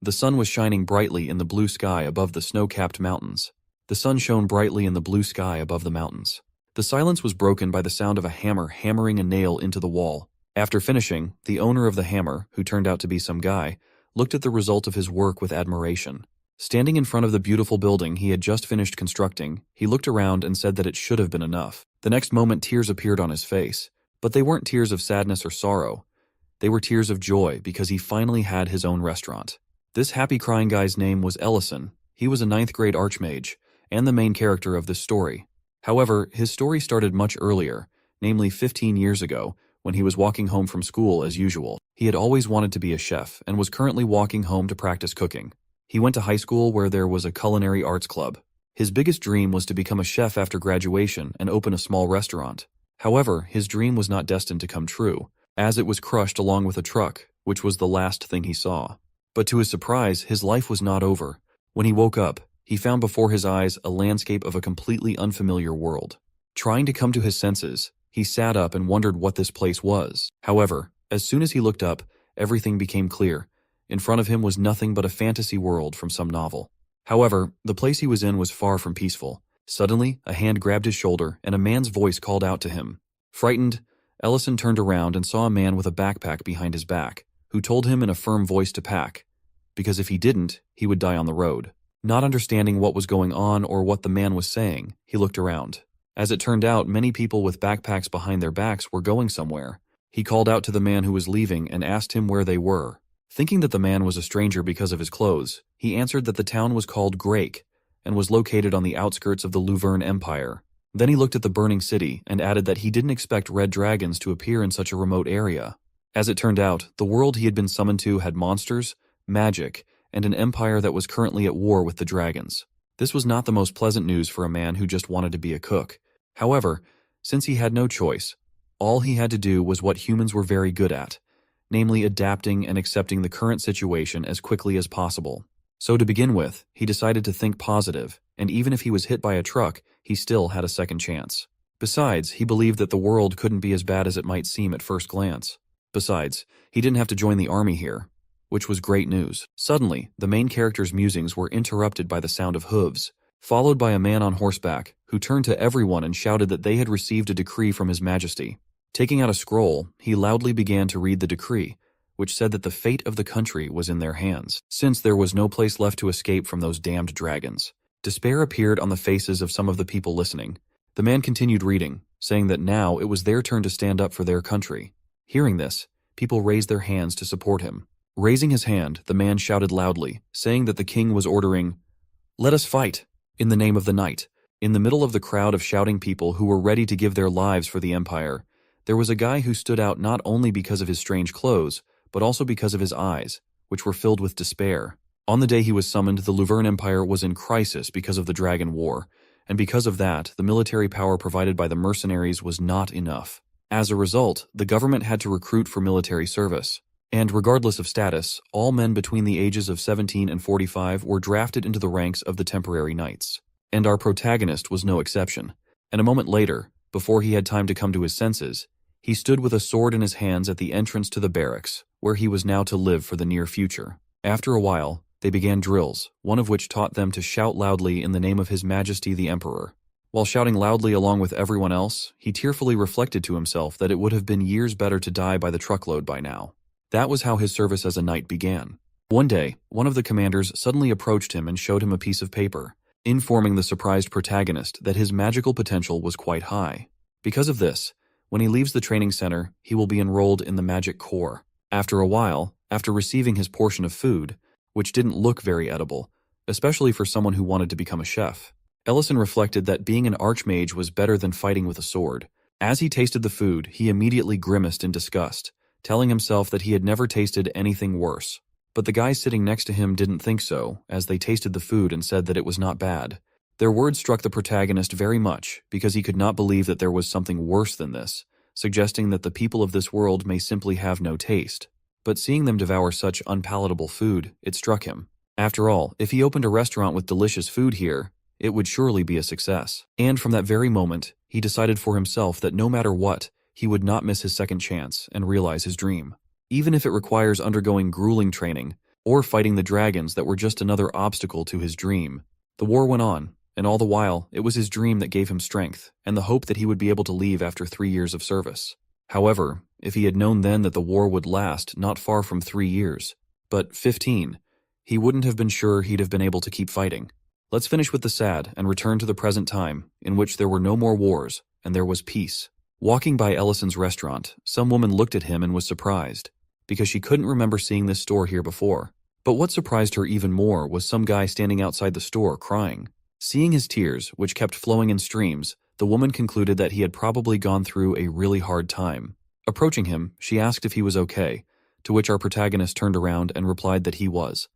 The sun was shining brightly in the blue sky above the snow-capped mountains. The sun shone brightly in the blue sky above the mountains. The silence was broken by the sound of a hammer hammering a nail into the wall. After finishing, the owner of the hammer, who turned out to be some guy, looked at the result of his work with admiration. Standing in front of the beautiful building he had just finished constructing, he looked around and said that it should have been enough. The next moment tears appeared on his face, but they weren't tears of sadness or sorrow. They were tears of joy because he finally had his own restaurant. This happy crying guy's name was Ellison. He was a 9th grade Archmage, and the main character of this story. However, his story started much earlier, namely 15 years ago, when he was walking home from school as usual. He had always wanted to be a chef and was currently walking home to practice cooking. He went to high school where there was a culinary arts club. His biggest dream was to become a chef after graduation and open a small restaurant. However, his dream was not destined to come true, as it was crushed along with a truck, which was the last thing he saw. But to his surprise, his life was not over. When he woke up, he found before his eyes a landscape of a completely unfamiliar world. Trying to come to his senses, he sat up and wondered what this place was. However, as soon as he looked up, everything became clear. In front of him was nothing but a fantasy world from some novel. However, the place he was in was far from peaceful. Suddenly, a hand grabbed his shoulder and a man's voice called out to him. Frightened, Ellison turned around and saw a man with a backpack behind his back, who told him in a firm voice to pack, because if he didn't, he would die on the road. Not understanding what was going on or what the man was saying, he looked around. As it turned out, many people with backpacks behind their backs were going somewhere. He called out to the man who was leaving and asked him where they were. Thinking that the man was a stranger because of his clothes, he answered that the town was called Grake and was located on the outskirts of the Rurin Empire. Then he looked at the burning city and added that he didn't expect red dragons to appear in such a remote area. As it turned out, the world he had been summoned to had monsters, magic, and an empire that was currently at war with the dragons. This was not the most pleasant news for a man who just wanted to be a cook. However, since he had no choice, all he had to do was what humans were very good at, namely adapting and accepting the current situation as quickly as possible. So to begin with, he decided to think positive, and even if he was hit by a truck, he still had a second chance. Besides, he believed that the world couldn't be as bad as it might seem at first glance. Besides, he didn't have to join the army here, which was great news. Suddenly, the main character's musings were interrupted by the sound of hooves, followed by a man on horseback, who turned to everyone and shouted that they had received a decree from His Majesty. Taking out a scroll, he loudly began to read the decree, which said that the fate of the country was in their hands, since there was no place left to escape from those damned dragons. Despair appeared on the faces of some of the people listening. The man continued reading, saying that now it was their turn to stand up for their country. Hearing this, people raised their hands to support him. Raising his hand, the man shouted loudly, saying that the king was ordering, "Let us fight, in the name of the night." In the middle of the crowd of shouting people who were ready to give their lives for the empire, there was a guy who stood out not only because of his strange clothes, but also because of his eyes, which were filled with despair. On the day he was summoned, the Rurin Empire was in crisis because of the Dragon War, and because of that, the military power provided by the mercenaries was not enough. As a result, the government had to recruit for military service. And regardless of status, all men between the ages of 17 and 45 were drafted into the ranks of the temporary knights. And our protagonist was no exception. And a moment later, before he had time to come to his senses, he stood with a sword in his hands at the entrance to the barracks, where he was now to live for the near future. After a while, they began drills, one of which taught them to shout loudly in the name of His Majesty the Emperor. While shouting loudly along with everyone else, he tearfully reflected to himself that it would have been years better to die by the truckload by now. That was how his service as a knight began. One day, one of the commanders suddenly approached him and showed him a piece of paper, informing the surprised protagonist that his magical potential was quite high. Because of this, when he leaves the training center, he will be enrolled in the Magic Corps. After a while, after receiving his portion of food, which didn't look very edible, especially for someone who wanted to become a chef, Ellison reflected that being an Archmage was better than fighting with a sword. As he tasted the food, he immediately grimaced in disgust, telling himself that he had never tasted anything worse. But the guys sitting next to him didn't think so, as they tasted the food and said that it was not bad. Their words struck the protagonist very much, because he could not believe that there was something worse than this, suggesting that the people of this world may simply have no taste. But seeing them devour such unpalatable food, it struck him. After all, if he opened a restaurant with delicious food here, it would surely be a success. And from that very moment, he decided for himself that no matter what, he would not miss his second chance and realize his dream. Even if it requires undergoing grueling training, or fighting the dragons that were just another obstacle to his dream. The war went on, and all the while, it was his dream that gave him strength, and the hope that he would be able to leave after 3 years of service. However, if he had known then that the war would last not far from 3 years, but 15, he wouldn't have been sure he'd have been able to keep fighting. Let's finish with the sad and return to the present time, in which there were no more wars, and there was peace. Walking by Ellison's restaurant, some woman looked at him and was surprised, because she couldn't remember seeing this store here before. But what surprised her even more was some guy standing outside the store crying. Seeing his tears, which kept flowing in streams, the woman concluded that he had probably gone through a really hard time. Approaching him, she asked if he was okay, to which our protagonist turned around and replied that he was,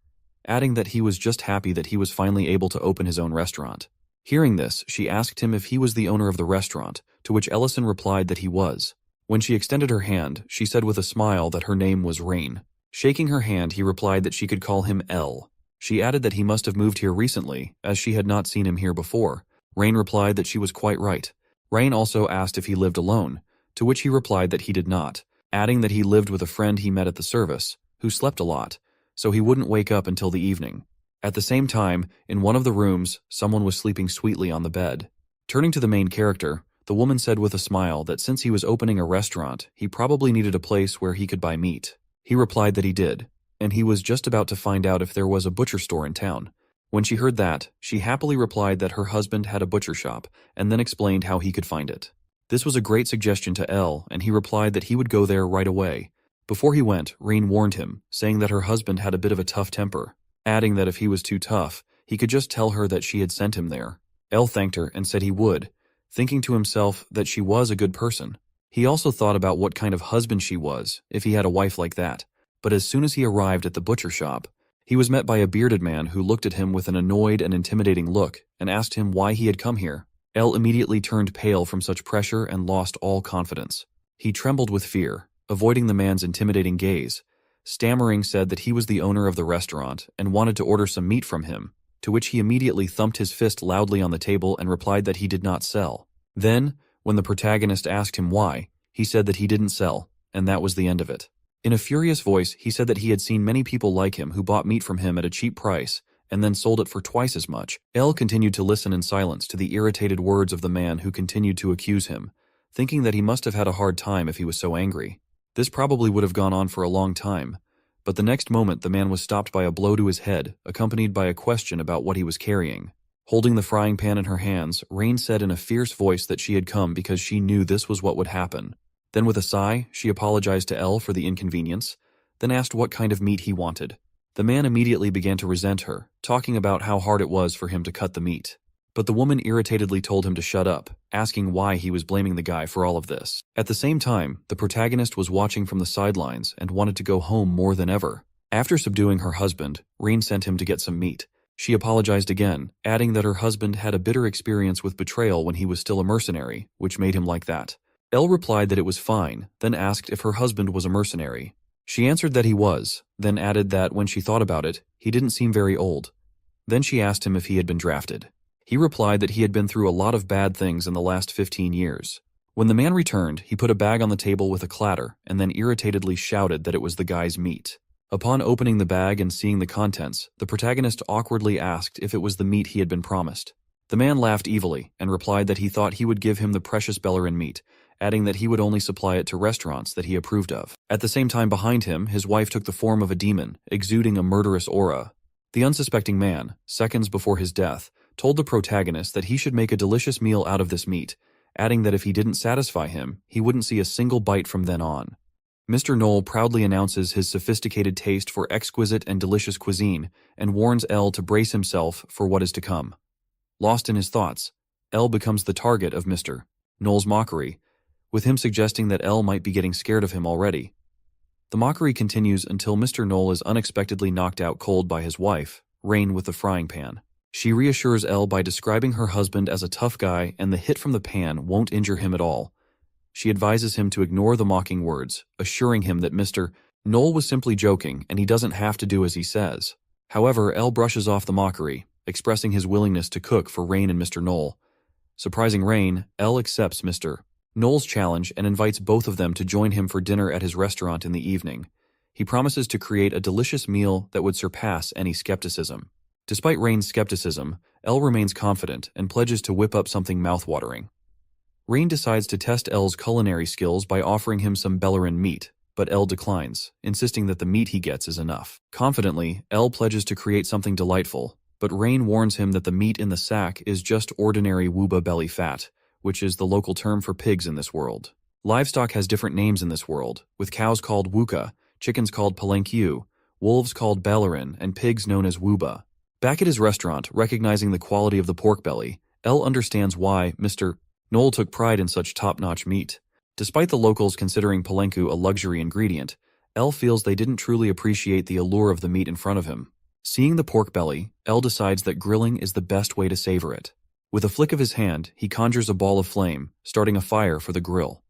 adding that he was just happy that he was finally able to open his own restaurant. Hearing this, she asked him if he was the owner of the restaurant, to which Ellison replied that he was. When she extended her hand, she said with a smile that her name was Rain. Shaking her hand, he replied that she could call him L. She added that he must have moved here recently, as she had not seen him here before. Rain replied that she was quite right. Rain also asked if he lived alone, to which he replied that he did not, adding that he lived with a friend he met at the service, who slept a lot, so he wouldn't wake up until the evening. At the same time, in one of the rooms, someone was sleeping sweetly on the bed. Turning to the main character, the woman said with a smile that since he was opening a restaurant, he probably needed a place where he could buy meat. He replied that he did, and he was just about to find out if there was a butcher store in town. When she heard that, she happily replied that her husband had a butcher shop, and then explained how he could find it. This was a great suggestion to Elle, and he replied that he would go there right away. Before he went, Rain warned him, saying that her husband had a bit of a tough temper, adding that if he was too tough, he could just tell her that she had sent him there. Elle thanked her and said he would, thinking to himself that she was a good person. He also thought about what kind of husband she was, if he had a wife like that. But as soon as he arrived at the butcher shop, he was met by a bearded man who looked at him with an annoyed and intimidating look and asked him why he had come here. Elle immediately turned pale from such pressure and lost all confidence. He trembled with fear, avoiding the man's intimidating gaze. Stammering said that he was the owner of the restaurant and wanted to order some meat from him, to which he immediately thumped his fist loudly on the table and replied that he did not sell. Then, when the protagonist asked him why, he said that he didn't sell, and that was the end of it. In a furious voice, he said that he had seen many people like him who bought meat from him at a cheap price and then sold it for twice as much. Elle continued to listen in silence to the irritated words of the man who continued to accuse him, thinking that he must have had a hard time if he was so angry. This probably would have gone on for a long time, but the next moment the man was stopped by a blow to his head, accompanied by a question about what he was carrying. Holding the frying pan in her hands, Rain said in a fierce voice that she had come because she knew this was what would happen. Then with a sigh, she apologized to Elle for the inconvenience, then asked what kind of meat he wanted. The man immediately began to resent her, talking about how hard it was for him to cut the meat. But the woman irritatedly told him to shut up, asking why he was blaming the guy for all of this. At the same time, the protagonist was watching from the sidelines and wanted to go home more than ever. After subduing her husband, Rain sent him to get some meat. She apologized again, adding that her husband had a bitter experience with betrayal when he was still a mercenary, which made him like that. Elle replied that it was fine, then asked if her husband was a mercenary. She answered that he was, then added that when she thought about it, he didn't seem very old. Then she asked him if he had been drafted. He replied that he had been through a lot of bad things in the last 15 years. When the man returned, he put a bag on the table with a clatter and then irritatedly shouted that it was the guy's meat. Upon opening the bag and seeing the contents, the protagonist awkwardly asked if it was the meat he had been promised. The man laughed evilly and replied that he thought he would give him the precious Bellerin meat, adding that he would only supply it to restaurants that he approved of. At the same time behind him, his wife took the form of a demon, exuding a murderous aura. The unsuspecting man, seconds before his death, told the protagonist that he should make a delicious meal out of this meat, adding that if he didn't satisfy him, he wouldn't see a single bite from then on. Mr. Knoll proudly announces his sophisticated taste for exquisite and delicious cuisine and warns Elle to brace himself for what is to come. Lost in his thoughts, Elle becomes the target of Mr. Knoll's mockery, with him suggesting that Elle might be getting scared of him already. The mockery continues until Mr. Knoll is unexpectedly knocked out cold by his wife, Rain, with the frying pan. She reassures Elle by describing her husband as a tough guy and the hit from the pan won't injure him at all. She advises him to ignore the mocking words, assuring him that Mr. Knoll was simply joking and he doesn't have to do as he says. However, Elle brushes off the mockery, expressing his willingness to cook for Rain and Mr. Knoll. Surprising Rain, Elle accepts Mr. Knoll's challenge and invites both of them to join him for dinner at his restaurant in the evening. He promises to create a delicious meal that would surpass any skepticism. Despite Rain's skepticism, Elle remains confident and pledges to whip up something mouthwatering. Rain decides to test Elle's culinary skills by offering him some Bellerin meat, but Elle declines, insisting that the meat he gets is enough. Confidently, Elle pledges to create something delightful, but Rain warns him that the meat in the sack is just ordinary wuba belly fat, which is the local term for pigs in this world. Livestock has different names in this world, with cows called wuka, chickens called palenkyu, wolves called Bellerin, and pigs known as wuba. Back at his restaurant, recognizing the quality of the pork belly, Elle understands why Mr. Knoll took pride in such top-notch meat. Despite the locals considering palenku a luxury ingredient, Elle feels they didn't truly appreciate the allure of the meat in front of him. Seeing the pork belly, Elle decides that grilling is the best way to savor it. With a flick of his hand, he conjures a ball of flame, starting a fire for the grill.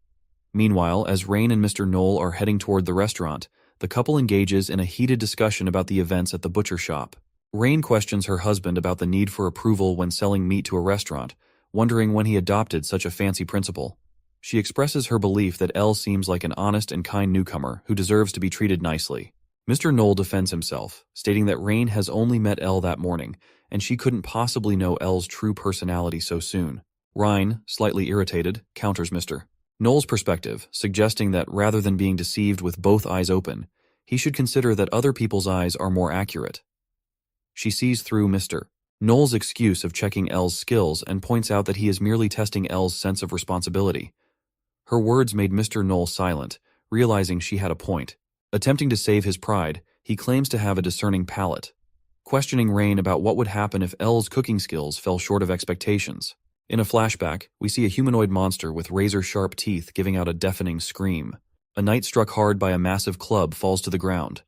Meanwhile, as Rain and Mr. Knoll are heading toward the restaurant, the couple engages in a heated discussion about the events at the butcher shop. Rain questions her husband about the need for approval when selling meat to a restaurant, wondering when he adopted such a fancy principle. She expresses her belief that Elle seems like an honest and kind newcomer who deserves to be treated nicely. Mr. Knoll defends himself, stating that Rain has only met Elle that morning, and she couldn't possibly know Elle's true personality so soon. Rain, slightly irritated, counters Mr. Knoll's perspective, suggesting that rather than being deceived with both eyes open, he should consider that other people's eyes are more accurate. She sees through Mr. Knoll's excuse of checking Elle's skills and points out that he is merely testing Elle's sense of responsibility. Her words made Mr. Knoll silent, realizing she had a point. Attempting to save his pride, he claims to have a discerning palate, questioning Rain about what would happen if Elle's cooking skills fell short of expectations. In a flashback, we see a humanoid monster with razor-sharp teeth giving out a deafening scream. A knight struck hard by a massive club falls to the ground.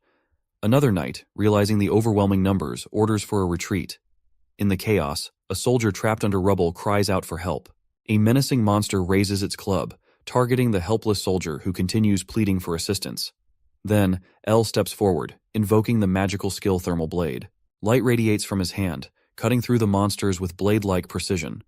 Another knight, realizing the overwhelming numbers, orders for a retreat. In the chaos, a soldier trapped under rubble cries out for help. A menacing monster raises its club, targeting the helpless soldier who continues pleading for assistance. Then, Elle steps forward, invoking the magical skill Thermal Blade. Light radiates from his hand, cutting through the monsters with blade-like precision.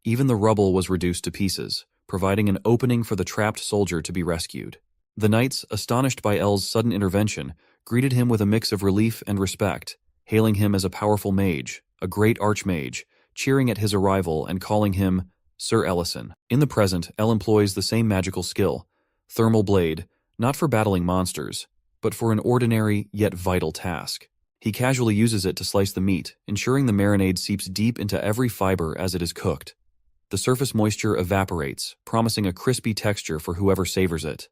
Even the rubble was reduced to pieces, providing an opening for the trapped soldier to be rescued. The knights, astonished by Elle's sudden intervention, greeted him with a mix of relief and respect, hailing him as a powerful mage, a great Archmage, cheering at his arrival and calling him Sir Ellison. In the present, Elle employs the same magical skill, Thermal Blade, not for battling monsters, but for an ordinary yet vital task. He casually uses it to slice the meat, ensuring the marinade seeps deep into every fiber as it is cooked. The surface moisture evaporates, promising a crispy texture for whoever savors it.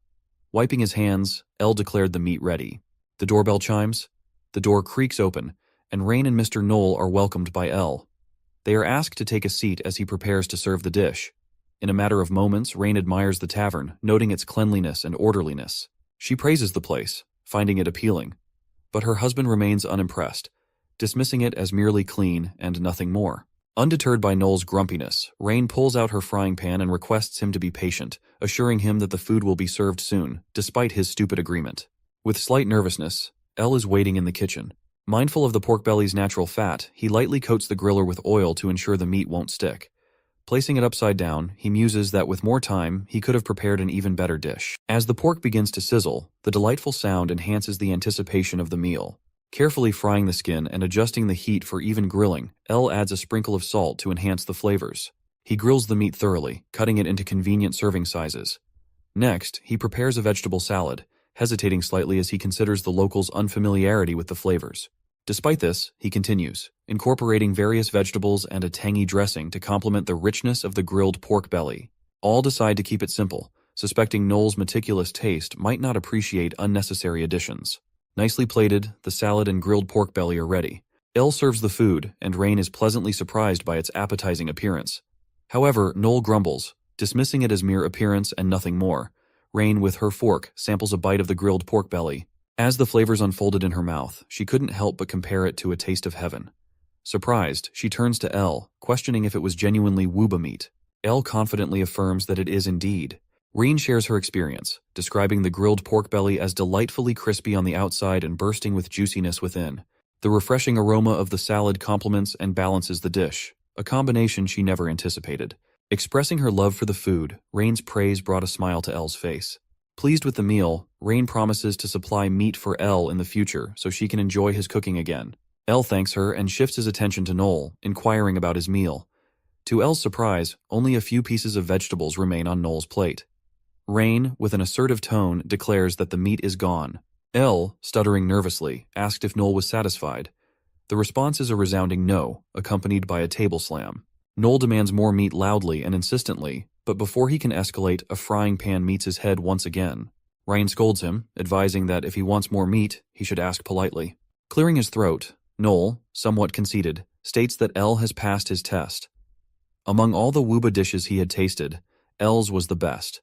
Wiping his hands, Elle declared the meat ready. The doorbell chimes. The door creaks open, and Rain and Mr. Knoll are welcomed by Elle. They are asked to take a seat as he prepares to serve the dish. In a matter of moments, Rain admires the tavern, noting its cleanliness and orderliness. She praises the place, finding it appealing. But her husband remains unimpressed, dismissing it as merely clean and nothing more. Undeterred by Knoll's grumpiness, Rain pulls out her frying pan and requests him to be patient, assuring him that the food will be served soon, despite his stupid agreement. With slight nervousness, Elle is waiting in the kitchen. Mindful of the pork belly's natural fat, he lightly coats the griller with oil to ensure the meat won't stick. Placing it upside down, he muses that with more time, he could have prepared an even better dish. As the pork begins to sizzle, the delightful sound enhances the anticipation of the meal. Carefully frying the skin and adjusting the heat for even grilling, Elle adds a sprinkle of salt to enhance the flavors. He grills the meat thoroughly, cutting it into convenient serving sizes. Next, he prepares a vegetable salad, hesitating slightly as he considers the locals' unfamiliarity with the flavors. Despite this, he continues, incorporating various vegetables and a tangy dressing to complement the richness of the grilled pork belly. All decide to keep it simple, suspecting Knoll's meticulous taste might not appreciate unnecessary additions. Nicely plated, the salad and grilled pork belly are ready. Elle serves the food, and Rain is pleasantly surprised by its appetizing appearance. However, Knoll grumbles, dismissing it as mere appearance and nothing more. Rain, with her fork, samples a bite of the grilled pork belly. As the flavors unfolded in her mouth, she couldn't help but compare it to a taste of heaven. Surprised, she turns to Elle, questioning if it was genuinely wuba meat. Elle confidently affirms that it is indeed. Rain shares her experience, describing the grilled pork belly as delightfully crispy on the outside and bursting with juiciness within. The refreshing aroma of the salad complements and balances the dish, a combination she never anticipated. Expressing her love for the food, Rain's praise brought a smile to Elle's face. Pleased with the meal, Rain promises to supply meat for Elle in the future so she can enjoy his cooking again. Elle thanks her and shifts his attention to Noel, inquiring about his meal. To Elle's surprise, only a few pieces of vegetables remain on Noel's plate. Rain, with an assertive tone, declares that the meat is gone. Elle, stuttering nervously, asked if Noel was satisfied. The response is a resounding no, accompanied by a table slam. Noel demands more meat loudly and insistently, but before he can escalate, a frying pan meets his head once again. Rain scolds him, advising that if he wants more meat, he should ask politely. Clearing his throat, Noel, somewhat conceited, states that Elle has passed his test. Among all the Wuba dishes he had tasted, Elle's was the best.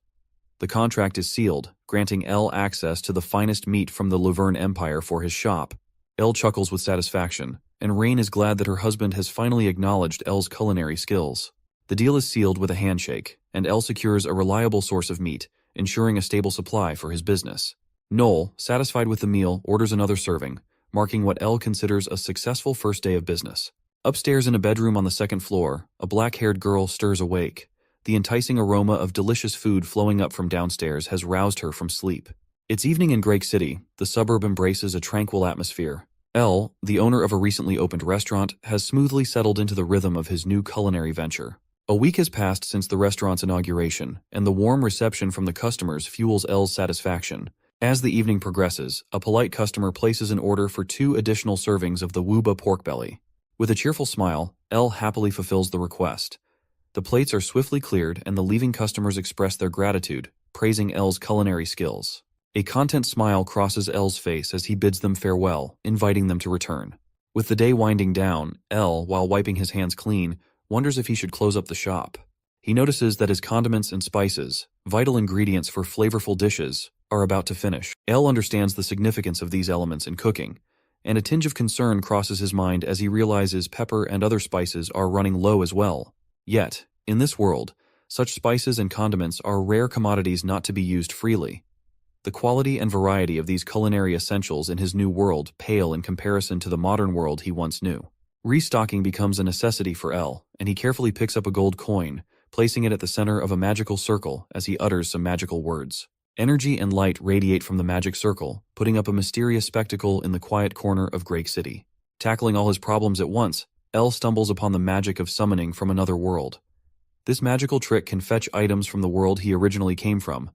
The contract is sealed, granting Elle access to the finest meat from the Laverne Empire for his shop. Elle chuckles with satisfaction, and Rain is glad that her husband has finally acknowledged Elle's culinary skills. The deal is sealed with a handshake, and Elle secures a reliable source of meat, ensuring a stable supply for his business. Noel, satisfied with the meal, orders another serving, marking what Elle considers a successful first day of business. Upstairs in a bedroom on the second floor, a black-haired girl stirs awake. The enticing aroma of delicious food flowing up from downstairs has roused her from sleep. It's evening in Great City. The suburb embraces a tranquil atmosphere. Elle, the owner of a recently opened restaurant, has smoothly settled into the rhythm of his new culinary venture. A week has passed since the restaurant's inauguration, and the warm reception from the customers fuels Elle's satisfaction. As the evening progresses, a polite customer places an order for 2 additional servings of the Wuba pork belly. With a cheerful smile, Elle happily fulfills the request. The plates are swiftly cleared and the leaving customers express their gratitude, praising Elle's culinary skills. A content smile crosses Elle's face as he bids them farewell, inviting them to return. With the day winding down, Elle, while wiping his hands clean, wonders if he should close up the shop. He notices that his condiments and spices, vital ingredients for flavorful dishes, are about to finish. Elle understands the significance of these elements in cooking, and a tinge of concern crosses his mind as he realizes pepper and other spices are running low as well. Yet, in this world, such spices and condiments are rare commodities not to be used freely. The quality and variety of these culinary essentials in his new world pale in comparison to the modern world he once knew. Restocking becomes a necessity for Elle, and he carefully picks up a gold coin, placing it at the center of a magical circle as he utters some magical words. Energy and light radiate from the magic circle, putting up a mysterious spectacle in the quiet corner of Great City. Tackling all his problems at once, Elle stumbles upon the magic of summoning from another world. This magical trick can fetch items from the world he originally came from,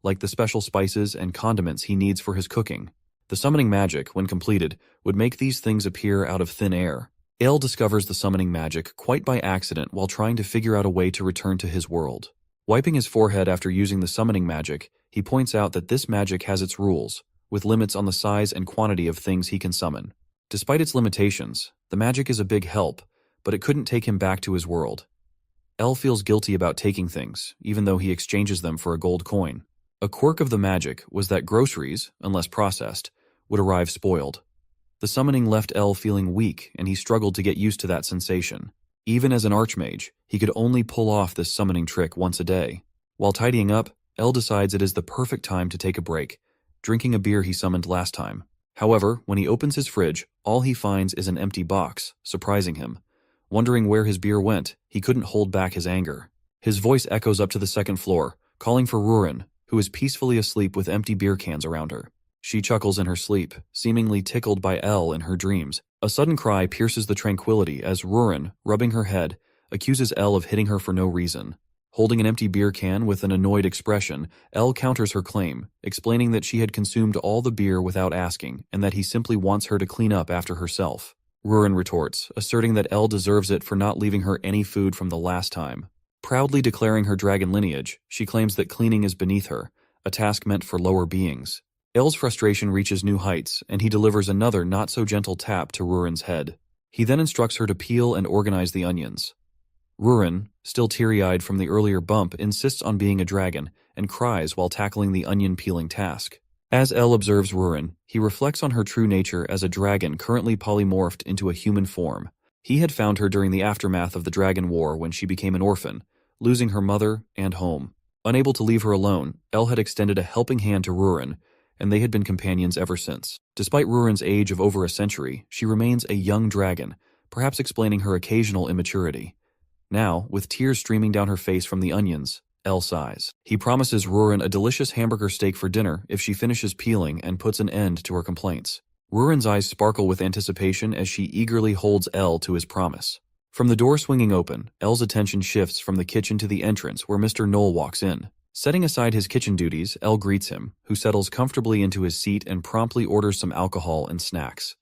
like the special spices and condiments he needs for his cooking. The summoning magic, when completed, would make these things appear out of thin air. Elle discovers the summoning magic quite by accident while trying to figure out a way to return to his world. Wiping his forehead after using the summoning magic, he points out that this magic has its rules, with limits on the size and quantity of things he can summon. Despite its limitations, the magic is a big help, but it couldn't take him back to his world. Elle feels guilty about taking things, even though he exchanges them for a gold coin. A quirk of the magic was that groceries, unless processed, would arrive spoiled. The summoning left Elle feeling weak, and he struggled to get used to that sensation. Even as an Archmage, he could only pull off this summoning trick once a day. While tidying up, Elle decides it is the perfect time to take a break, drinking a beer he summoned last time. However, when he opens his fridge, all he finds is an empty box, surprising him. Wondering where his beer went, he couldn't hold back his anger. His voice echoes up to the second floor, calling for Rurin, who is peacefully asleep with empty beer cans around her. She chuckles in her sleep, seemingly tickled by Elle in her dreams. A sudden cry pierces the tranquility as Rurin, rubbing her head, accuses Elle of hitting her for no reason. Holding an empty beer can with an annoyed expression, Elle counters her claim, explaining that she had consumed all the beer without asking and that he simply wants her to clean up after herself. Rurin retorts, asserting that Elle deserves it for not leaving her any food from the last time. Proudly declaring her dragon lineage, she claims that cleaning is beneath her, a task meant for lower beings. Elle's frustration reaches new heights, and he delivers another not-so-gentle tap to Rurin's head. He then instructs her to peel and organize the onions. Rurin, still teary-eyed from the earlier bump, insists on being a dragon and cries while tackling the onion-peeling task. As Elle observes Rurin, he reflects on her true nature as a dragon currently polymorphed into a human form. He had found her during the aftermath of the Dragon War when she became an orphan, losing her mother and home. Unable to leave her alone, Elle had extended a helping hand to Rurin, and they had been companions ever since. Despite Rurin's age of over a century, she remains a young dragon, perhaps explaining her occasional immaturity. Now, with tears streaming down her face from the onions, Elle sighs. He promises Rurin a delicious hamburger steak for dinner if she finishes peeling and puts an end to her complaints. Rurin's eyes sparkle with anticipation as she eagerly holds Elle to his promise. From the door swinging open, Elle's attention shifts from the kitchen to the entrance where Mr. Knoll walks in. Setting aside his kitchen duties, Elle greets him, who settles comfortably into his seat and promptly orders some alcohol and snacks.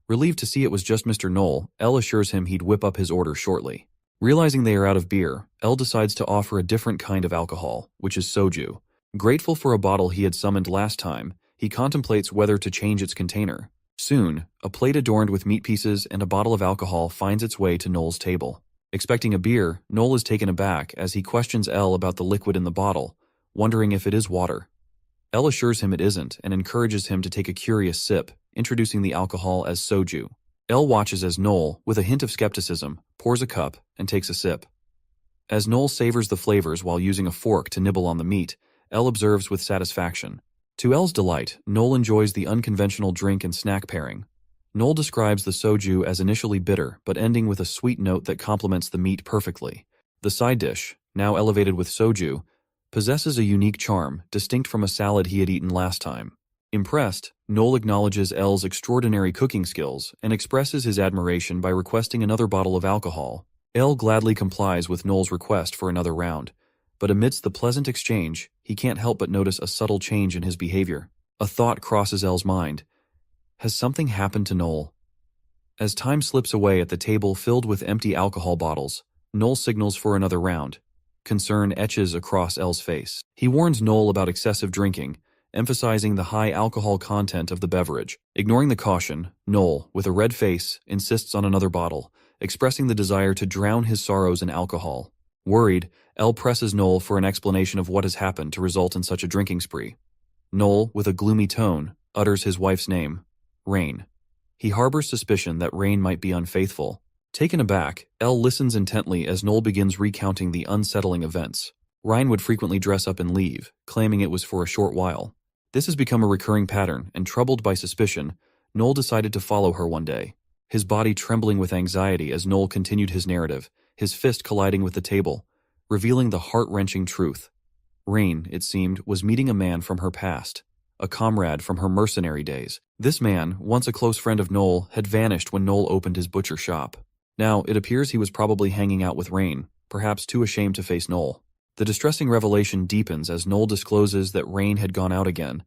Relieved to see it was just Mr. Knoll, Elle assures him he'd whip up his order shortly. Realizing they are out of beer, Elle decides to offer a different kind of alcohol, which is soju. Grateful for a bottle he had summoned last time, he contemplates whether to change its container. Soon, a plate adorned with meat pieces and a bottle of alcohol finds its way to Knoll's table. Expecting a beer, Knoll is taken aback as he questions Elle about the liquid in the bottle, wondering if it is water. Elle assures him it isn't and encourages him to take a curious sip, introducing the alcohol as soju. Elle watches as Knoll, with a hint of skepticism, pours a cup and takes a sip. As Knoll savors the flavors while using a fork to nibble on the meat, Elle observes with satisfaction. To Elle's delight, Knoll enjoys the unconventional drink and snack pairing. Knoll describes the soju as initially bitter but ending with a sweet note that complements the meat perfectly. The side dish, now elevated with soju, possesses a unique charm, distinct from a salad he had eaten last time. Impressed, Knoll acknowledges Elle's extraordinary cooking skills and expresses his admiration by requesting another bottle of alcohol. Elle gladly complies with Knoll's request for another round, but amidst the pleasant exchange, he can't help but notice a subtle change in his behavior. A thought crosses Elle's mind. Has something happened to Knoll? As time slips away at the table filled with empty alcohol bottles, Knoll signals for another round. Concern etches across Elle's face. He warns Knoll about excessive drinking, emphasizing the high alcohol content of the beverage. Ignoring the caution, Knoll, with a red face, insists on another bottle, expressing the desire to drown his sorrows in alcohol. Worried, Elle presses Knoll for an explanation of what has happened to result in such a drinking spree. Knoll, with a gloomy tone, utters his wife's name, Rain. He harbors suspicion that Rain might be unfaithful. Taken aback, Elle listens intently as Knoll begins recounting the unsettling events. Rain would frequently dress up and leave, claiming it was for a short while. This has become a recurring pattern, and troubled by suspicion, Knoll decided to follow her one day. His body trembling with anxiety as Knoll continued his narrative, his fist colliding with the table, revealing the heart-wrenching truth. Rain, it seemed, was meeting a man from her past, a comrade from her mercenary days. This man, once a close friend of Knoll, had vanished when Knoll opened his butcher shop. Now, it appears he was probably hanging out with Rain, perhaps too ashamed to face Knoll. The distressing revelation deepens as Knoll discloses that Rain had gone out again,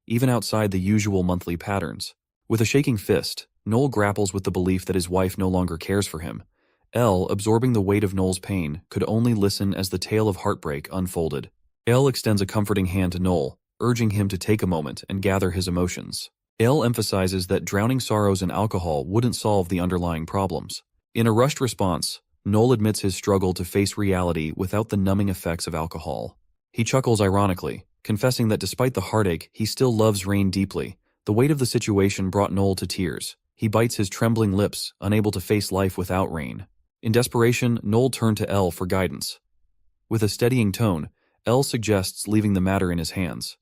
even outside the usual monthly patterns. With a shaking fist, Knoll grapples with the belief that his wife no longer cares for him. Elle, absorbing the weight of Knoll's pain, could only listen as the tale of heartbreak unfolded. Elle extends a comforting hand to Knoll, urging him to take a moment and gather his emotions. Elle emphasizes that drowning sorrows in alcohol wouldn't solve the underlying problems. In a rushed response, Knoll admits his struggle to face reality without the numbing effects of alcohol. He chuckles ironically, confessing that despite the heartache, he still loves Rain deeply. The weight of the situation brought Knoll to tears. He bites his trembling lips, unable to face life without Rain. In desperation, Knoll turned to Elle for guidance. With a steadying tone, Elle suggests leaving the matter in his hands.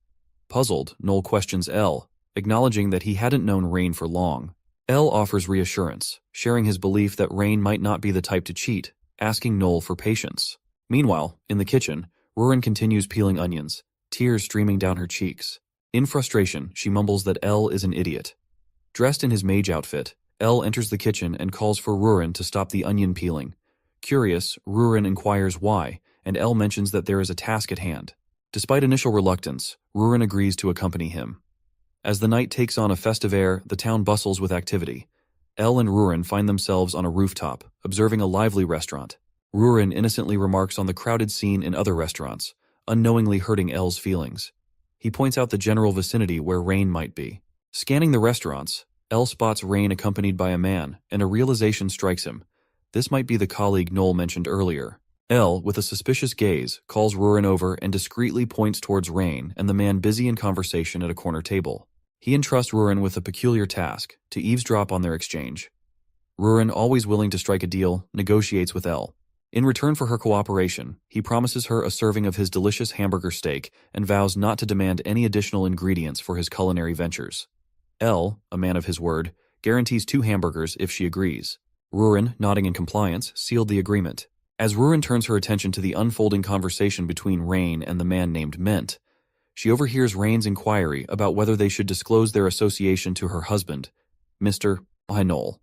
Puzzled, Knoll questions Elle, acknowledging that he hadn't known Rain for long. Elle offers reassurance, sharing his belief that Rain might not be the type to cheat, asking Knoll for patience. Meanwhile, in the kitchen, Rurin continues peeling onions, tears streaming down her cheeks. In frustration, she mumbles that Elle is an idiot. Dressed in his mage outfit, Elle enters the kitchen and calls for Rurin to stop the onion peeling. Curious, Rurin inquires why, and Elle mentions that there is a task at hand. Despite initial reluctance, Rurin agrees to accompany him. As the night takes on a festive air, the town bustles with activity. Elle and Rurin find themselves on a rooftop, observing a lively restaurant. Rurin innocently remarks on the crowded scene in other restaurants, unknowingly hurting Elle's feelings. He points out the general vicinity where Rain might be. Scanning the restaurants, Elle spots Rain accompanied by a man, and a realization strikes him. This might be the colleague Knoll mentioned earlier. Elle, with a suspicious gaze, calls Rurin over and discreetly points towards Rain and the man busy in conversation at a corner table. He entrusts Rurin with a peculiar task, to eavesdrop on their exchange. Rurin, always willing to strike a deal, negotiates with Elle. In return for her cooperation, he promises her a serving of his delicious hamburger steak and vows not to demand any additional ingredients for his culinary ventures. Elle, a man of his word, guarantees 2 hamburgers if she agrees. Rurin, nodding in compliance, sealed the agreement. As Rurin turns her attention to the unfolding conversation between Rain and the man named Mint, she overhears Rain's inquiry about whether they should disclose their association to her husband, Mr. Noel.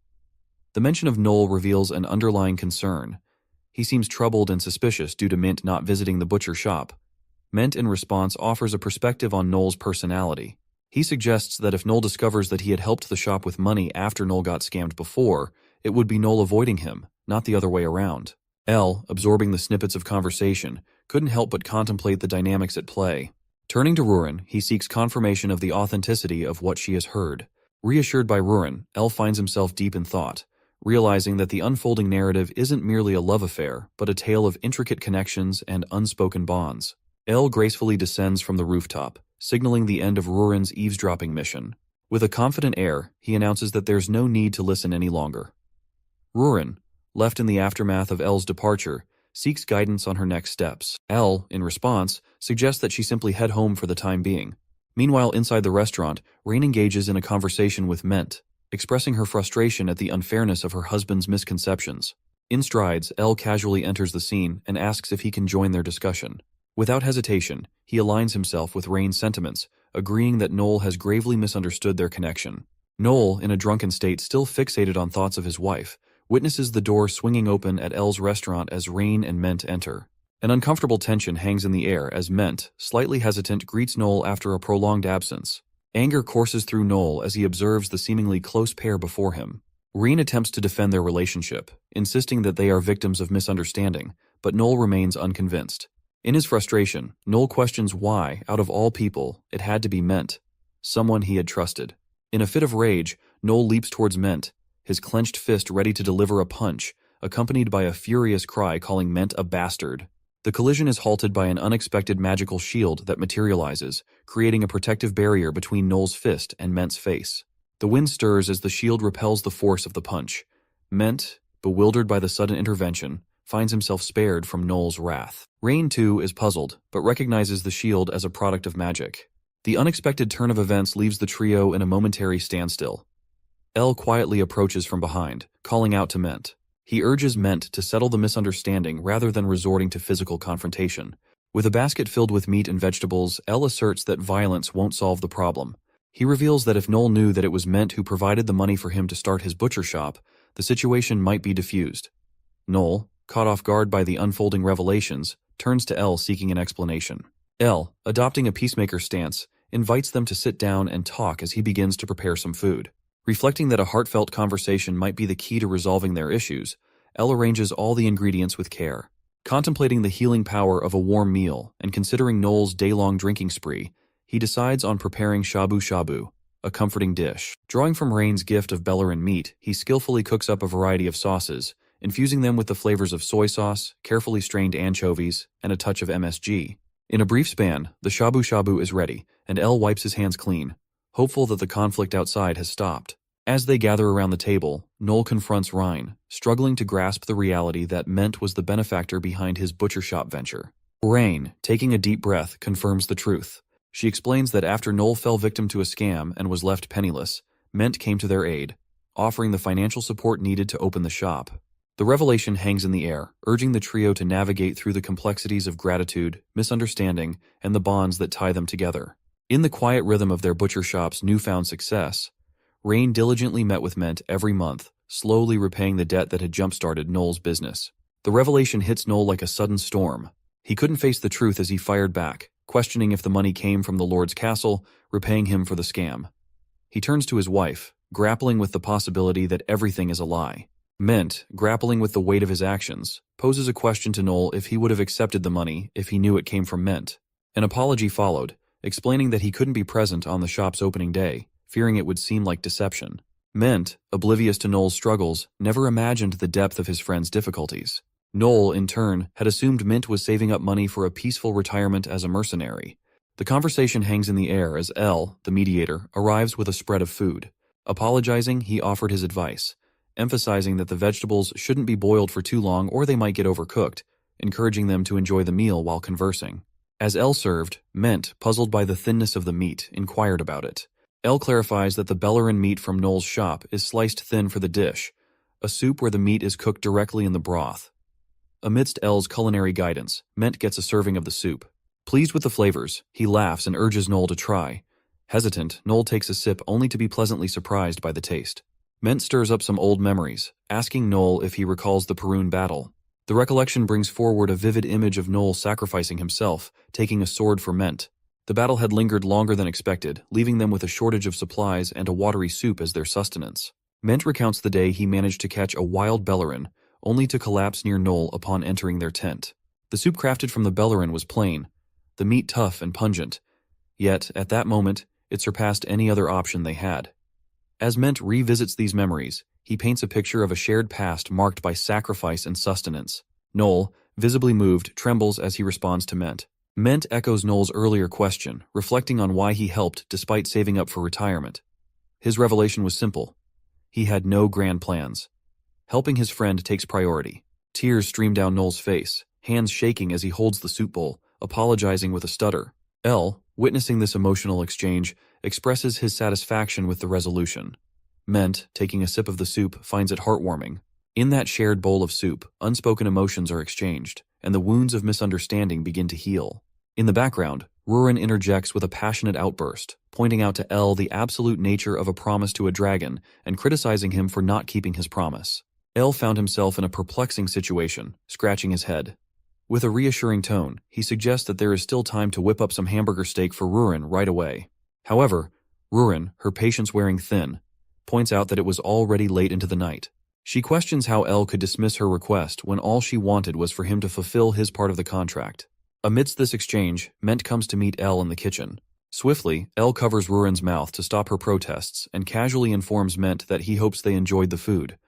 The mention of Noel reveals an underlying concern. He seems troubled and suspicious due to Mint not visiting the butcher shop. Mint, in response, offers a perspective on Noel's personality. He suggests that if Noel discovers that he had helped the shop with money after Noel got scammed before, it would be Noel avoiding him, not the other way around. Elle, absorbing the snippets of conversation, couldn't help but contemplate the dynamics at play. Turning to Rurin, he seeks confirmation of the authenticity of what she has heard. Reassured by Rurin, Elle finds himself deep in thought, realizing that the unfolding narrative isn't merely a love affair, but a tale of intricate connections and unspoken bonds. Elle gracefully descends from the rooftop, signaling the end of Rurin's eavesdropping mission. With a confident air, he announces that there's no need to listen any longer. Rurin, left in the aftermath of Elle's departure, seeks guidance on her next steps. Elle, in response, suggests that she simply head home for the time being. Meanwhile, inside the restaurant, Rain engages in a conversation with Mint, expressing her frustration at the unfairness of her husband's misconceptions. In strides, Elle casually enters the scene and asks if he can join their discussion. Without hesitation, he aligns himself with Rain's sentiments, agreeing that Noel has gravely misunderstood their connection. Noel, in a drunken state still fixated on thoughts of his wife, witnesses the door swinging open at Elle's restaurant as Rain and Mint enter. An uncomfortable tension hangs in the air as Mint, slightly hesitant, greets Noel after a prolonged absence. Anger courses through Noel as he observes the seemingly close pair before him. Rain attempts to defend their relationship, insisting that they are victims of misunderstanding, but Noel remains unconvinced. In his frustration, Noel questions why, out of all people, it had to be Mint, someone he had trusted. In a fit of rage, Noel leaps towards Mint, his clenched fist ready to deliver a punch, accompanied by a furious cry calling Mint a bastard. The collision is halted by an unexpected magical shield that materializes, creating a protective barrier between Noel's fist and Ment's face. The wind stirs as the shield repels the force of the punch. Mint, bewildered by the sudden intervention, finds himself spared from Noel's wrath. Rain, too, is puzzled, but recognizes the shield as a product of magic. The unexpected turn of events leaves the trio in a momentary standstill. Elle quietly approaches from behind, calling out to Mint. He urges Mint to settle the misunderstanding rather than resorting to physical confrontation. With a basket filled with meat and vegetables, Elle asserts that violence won't solve the problem. He reveals that if Noel knew that it was Mint who provided the money for him to start his butcher shop, the situation might be diffused. Noel, caught off guard by the unfolding revelations, turns to Elle seeking an explanation. Elle, adopting a peacemaker stance, invites them to sit down and talk as he begins to prepare some food. Reflecting that a heartfelt conversation might be the key to resolving their issues, Elle arranges all the ingredients with care. Contemplating the healing power of a warm meal and considering Noel's day-long drinking spree, he decides on preparing shabu shabu, a comforting dish. Drawing from Rain's gift of Bellerin meat, he skillfully cooks up a variety of sauces, infusing them with the flavors of soy sauce, carefully strained anchovies, and a touch of MSG. In a brief span, the shabu shabu is ready, and Elle wipes his hands clean, hopeful that the conflict outside has stopped. As they gather around the table, Noel confronts Rain, struggling to grasp the reality that Mint was the benefactor behind his butcher shop venture. Rain, taking a deep breath, confirms the truth. She explains that after Noel fell victim to a scam and was left penniless, Mint came to their aid, offering the financial support needed to open the shop. The revelation hangs in the air, urging the trio to navigate through the complexities of gratitude, misunderstanding, and the bonds that tie them together. In the quiet rhythm of their butcher shop's newfound success, Rain diligently met with Mint every month, slowly repaying the debt that had jump-started Noel's business. The revelation hits Noel like a sudden storm. He couldn't face the truth as he fired back, questioning if the money came from the Lord's castle, repaying him for the scam. He turns to his wife, grappling with the possibility that everything is a lie. Mint, grappling with the weight of his actions, poses a question to Noel if he would have accepted the money if he knew it came from Mint. An apology followed, explaining that he couldn't be present on the shop's opening day, fearing it would seem like deception. Mint, oblivious to Noel's struggles, never imagined the depth of his friend's difficulties. Noel, in turn, had assumed Mint was saving up money for a peaceful retirement as a mercenary. The conversation hangs in the air as Elle, the mediator, arrives with a spread of food. Apologizing, he offered his advice, emphasizing that the vegetables shouldn't be boiled for too long or they might get overcooked, encouraging them to enjoy the meal while conversing. As Elle served, Mint, puzzled by the thinness of the meat, inquired about it. Elle clarifies that the Bellerin meat from Noel's shop is sliced thin for the dish, a soup where the meat is cooked directly in the broth. Amidst L's culinary guidance, Ment gets a serving of the soup. Pleased with the flavors, he laughs and urges Noel to try. Hesitant, Noel takes a sip only to be pleasantly surprised by the taste. Ment stirs up some old memories, asking Noel if he recalls the Perun battle. The recollection brings forward a vivid image of Noel sacrificing himself, taking a sword for Ment. The battle had lingered longer than expected, leaving them with a shortage of supplies and a watery soup as their sustenance. Ment recounts the day he managed to catch a wild Bellerin, only to collapse near Noel upon entering their tent. The soup crafted from the Bellerin was plain, the meat tough and pungent, yet, at that moment, it surpassed any other option they had. As Ment revisits these memories, he paints a picture of a shared past marked by sacrifice and sustenance. Noel, visibly moved, trembles as he responds to Ment. Ment echoes Noel's earlier question, reflecting on why he helped despite saving up for retirement. His revelation was simple. He had no grand plans. Helping his friend takes priority. Tears stream down Noel's face, hands shaking as he holds the soup bowl, apologizing with a stutter. L, witnessing this emotional exchange, expresses his satisfaction with the resolution. Ment, taking a sip of the soup, finds it heartwarming. In that shared bowl of soup, unspoken emotions are exchanged, and the wounds of misunderstanding begin to heal. In the background, Rurin interjects with a passionate outburst, pointing out to L the absolute nature of a promise to a dragon and criticizing him for not keeping his promise. L found himself in a perplexing situation, scratching his head. With a reassuring tone, he suggests that there is still time to whip up some hamburger steak for Rurin right away. However, Rurin, her patience wearing thin, points out that it was already late into the night. She questions how L could dismiss her request when all she wanted was for him to fulfill his part of the contract. Amidst this exchange, Ment comes to meet L in the kitchen. Swiftly, L covers Rurin's mouth to stop her protests and casually informs Ment that he hopes they enjoyed the food.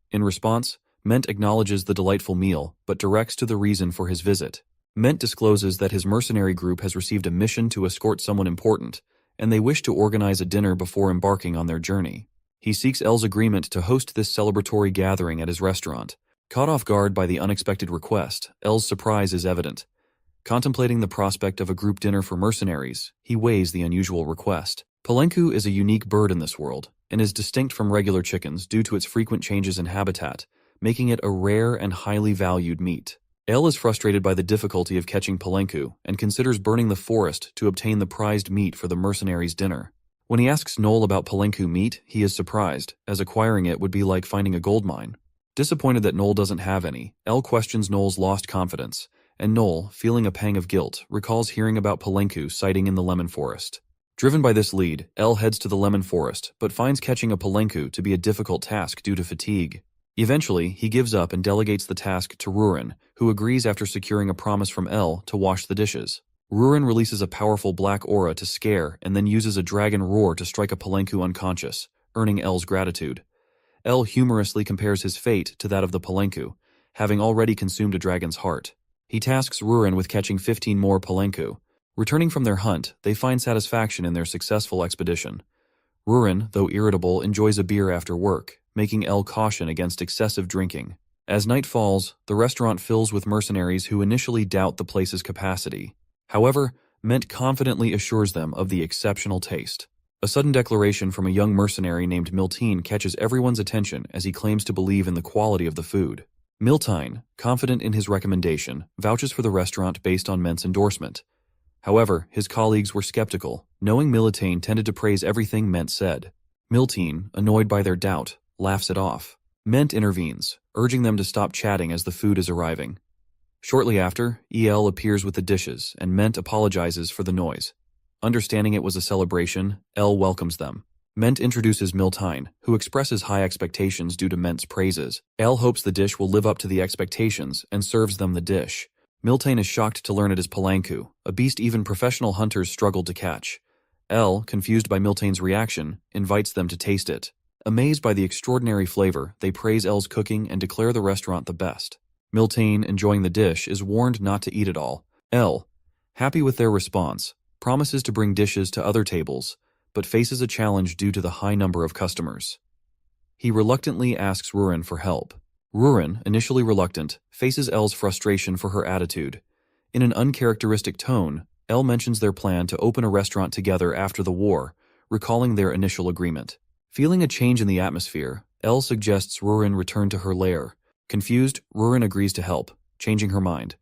In response, Ment acknowledges the delightful meal, but directs to the reason for his visit. Ment discloses that his mercenary group has received a mission to escort someone important, and they wish to organize a dinner before embarking on their journey. He seeks L's agreement to host this celebratory gathering at his restaurant. Caught off guard by the unexpected request, L's surprise is evident. Contemplating the prospect of a group dinner for mercenaries, he weighs the unusual request. Palenku is a unique bird in this world, and is distinct from regular chickens due to its frequent changes in habitat, making it a rare and highly valued meat. L is frustrated by the difficulty of catching Palenku and considers burning the forest to obtain the prized meat for the mercenaries' dinner. When he asks Noel about Palenku meat, he is surprised, as acquiring it would be like finding a gold mine. Disappointed that Noel doesn't have any, L questions Noel's lost confidence, and Noel, feeling a pang of guilt, recalls hearing about Palenku sighting in the lemon forest. Driven by this lead, L heads to the lemon forest, but finds catching a Palenku to be a difficult task due to fatigue. Eventually, he gives up and delegates the task to Rurin, who agrees after securing a promise from L to wash the dishes. Rurin releases a powerful black aura to scare and then uses a dragon roar to strike a Palenku unconscious, earning L's gratitude. L humorously compares his fate to that of the Palenku, having already consumed a dragon's heart. He tasks Rurin with catching 15 more Palenku. Returning from their hunt, they find satisfaction in their successful expedition. Rurin, though irritable, enjoys a beer after work, making L caution against excessive drinking. As night falls, the restaurant fills with mercenaries who initially doubt the place's capacity. However, Ment confidently assures them of the exceptional taste. A sudden declaration from a young mercenary named Miltine catches everyone's attention as he claims to believe in the quality of the food. Miltine, confident in his recommendation, vouches for the restaurant based on Ment's endorsement. However, his colleagues were skeptical, knowing Miltine tended to praise everything Ment said. Miltine, annoyed by their doubt, laughs it off. Ment intervenes, urging them to stop chatting as the food is arriving. Shortly after, EL appears with the dishes, and Ment apologizes for the noise. Understanding it was a celebration, L welcomes them. Ment introduces Miltine, who expresses high expectations due to Ment's praises. L hopes the dish will live up to the expectations and serves them the dish. Miltine is shocked to learn it is Palenku, a beast even professional hunters struggled to catch. L, confused by Miltane's reaction, invites them to taste it. Amazed by the extraordinary flavor, they praise L's cooking and declare the restaurant the best. Miltane, enjoying the dish, is warned not to eat it all. L, happy with their response, promises to bring dishes to other tables, but faces a challenge due to the high number of customers. He reluctantly asks Rurin for help. Rurin, initially reluctant, faces L's frustration for her attitude. In an uncharacteristic tone, L mentions their plan to open a restaurant together after the war, recalling their initial agreement. Feeling a change in the atmosphere, L suggests Rurin return to her lair. Confused, Rurin agrees to help, changing her mind.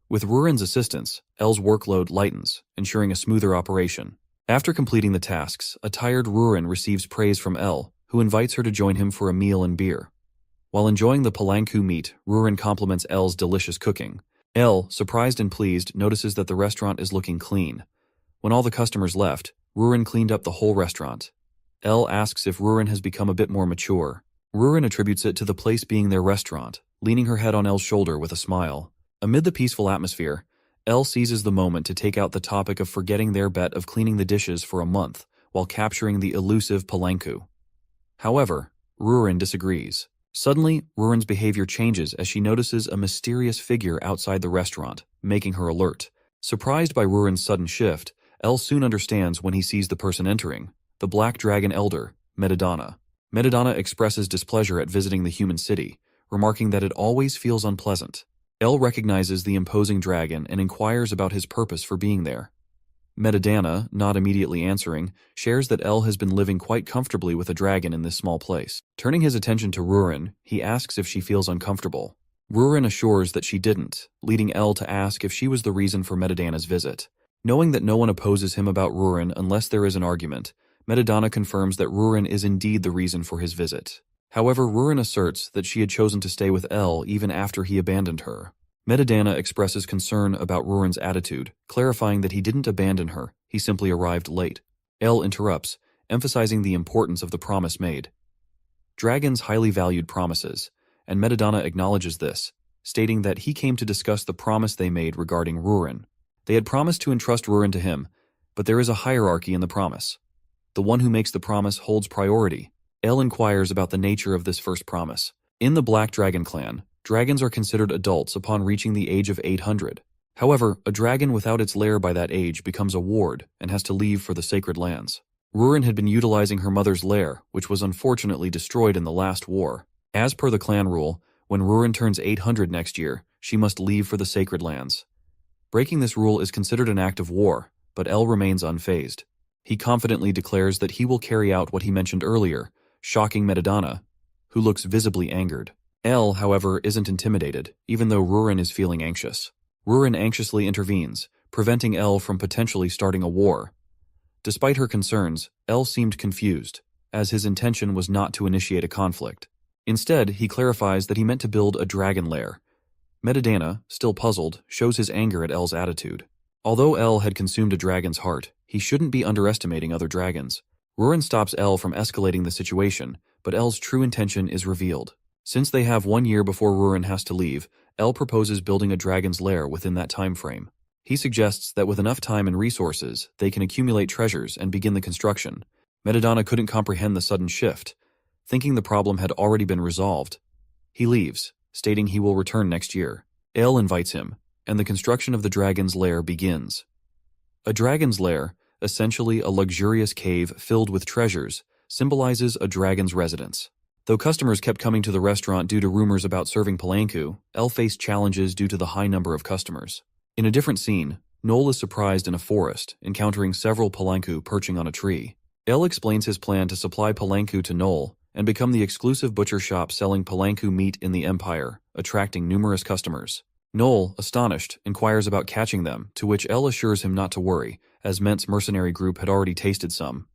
With Rurin's assistance, Elle's workload lightens, ensuring a smoother operation. After completing the tasks, a tired Rurin receives praise from Elle, who invites her to join him for a meal and beer. While enjoying the palanku meat, Rurin compliments Elle's delicious cooking. Elle, surprised and pleased, notices that the restaurant is looking clean. When all the customers left, Rurin cleaned up the whole restaurant. Elle asks if Rurin has become a bit more mature. Rurin attributes it to the place being their restaurant, leaning her head on Elle's shoulder with a smile. Amid the peaceful atmosphere, Elle seizes the moment to take out the topic of forgetting their bet of cleaning the dishes for a month while capturing the elusive palanku. However, Rurin disagrees. Suddenly, Rurin's behavior changes as she notices a mysterious figure outside the restaurant, making her alert. Surprised by Rurin's sudden shift, Elle soon understands when he sees the person entering, the Black Dragon Elder, Metadonna. Metadonna expresses displeasure at visiting the human city, remarking that it always feels unpleasant. Elle recognizes the imposing dragon and inquires about his purpose for being there. Metadonna, not immediately answering, shares that Elle has been living quite comfortably with a dragon in this small place. Turning his attention to Rurin, he asks if she feels uncomfortable. Rurin assures that she didn't, leading Elle to ask if she was the reason for Metadonna's visit. Knowing that no one opposes him about Rurin unless there is an argument, Metadonna confirms that Rurin is indeed the reason for his visit. However, Rurin asserts that she had chosen to stay with Elle even after he abandoned her. Metadonna expresses concern about Rurin's attitude, clarifying that he didn't abandon her, he simply arrived late. Elle interrupts, emphasizing the importance of the promise made. Dragons highly valued promises, and Metadonna acknowledges this, stating that he came to discuss the promise they made regarding Rurin. They had promised to entrust Rurin to him, but there is a hierarchy in the promise. The one who makes the promise holds priority. Elle inquires about the nature of this first promise. In the Black Dragon clan, dragons are considered adults upon reaching the age of 800. However, a dragon without its lair by that age becomes a ward and has to leave for the sacred lands. Rurin had been utilizing her mother's lair, which was unfortunately destroyed in the last war. As per the clan rule, when Rurin turns 800 next year, she must leave for the sacred lands. Breaking this rule is considered an act of war, but Elle remains unfazed. He confidently declares that he will carry out what he mentioned earlier, shocking Metadonna, who looks visibly angered. Elle, however, isn't intimidated, even though Rurin is feeling anxious. Rurin anxiously intervenes, preventing Elle from potentially starting a war. Despite her concerns, Elle seemed confused, as his intention was not to initiate a conflict. Instead, he clarifies that he meant to build a dragon lair. Metadonna, still puzzled, shows his anger at Elle's attitude. Although Elle had consumed a dragon's heart, he shouldn't be underestimating other dragons. Rurin stops Elle from escalating the situation, but Elle's true intention is revealed. Since they have 1 year before Rurin has to leave, Elle proposes building a dragon's lair within that time frame. He suggests that with enough time and resources, they can accumulate treasures and begin the construction. Metadonna couldn't comprehend the sudden shift, thinking the problem had already been resolved. He leaves, stating he will return next year. Elle invites him, and the construction of the dragon's lair begins. A dragon's lair, essentially a luxurious cave filled with treasures, symbolizes a dragon's residence. Though customers kept coming to the restaurant due to rumors about serving palanku, Elle faced challenges due to the high number of customers. In a different scene, Noel is surprised in a forest, encountering several palanku perching on a tree. Elle explains his plan to supply palanku to Noel and become the exclusive butcher shop selling palanku meat in the empire, attracting numerous customers. Noel, astonished, inquires about catching them, to which Elle assures him not to worry, as Ment's mercenary group had already tasted some.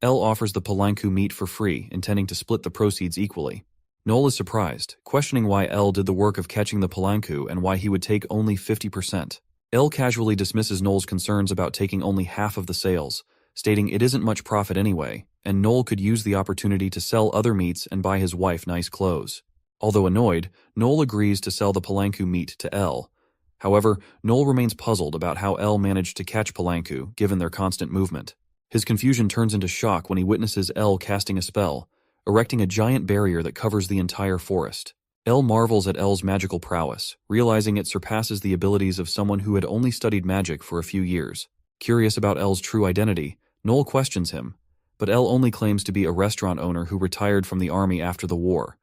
Elle offers the palanku meat for free, intending to split the proceeds equally. Noel is surprised, questioning why Elle did the work of catching the palanku and why he would take only 50%. Elle casually dismisses Noel's concerns about taking only half of the sales, stating it isn't much profit anyway, and Noel could use the opportunity to sell other meats and buy his wife nice clothes. Although annoyed, Noel agrees to sell the palanku meat to Elle. However, Noel remains puzzled about how Elle managed to catch palanku, given their constant movement. His confusion turns into shock when he witnesses Elle casting a spell, erecting a giant barrier that covers the entire forest. Elle marvels at Elle's magical prowess, realizing it surpasses the abilities of someone who had only studied magic for a few years. Curious about Elle's true identity, Noel questions him, but Elle only claims to be a restaurant owner who retired from the army after the war,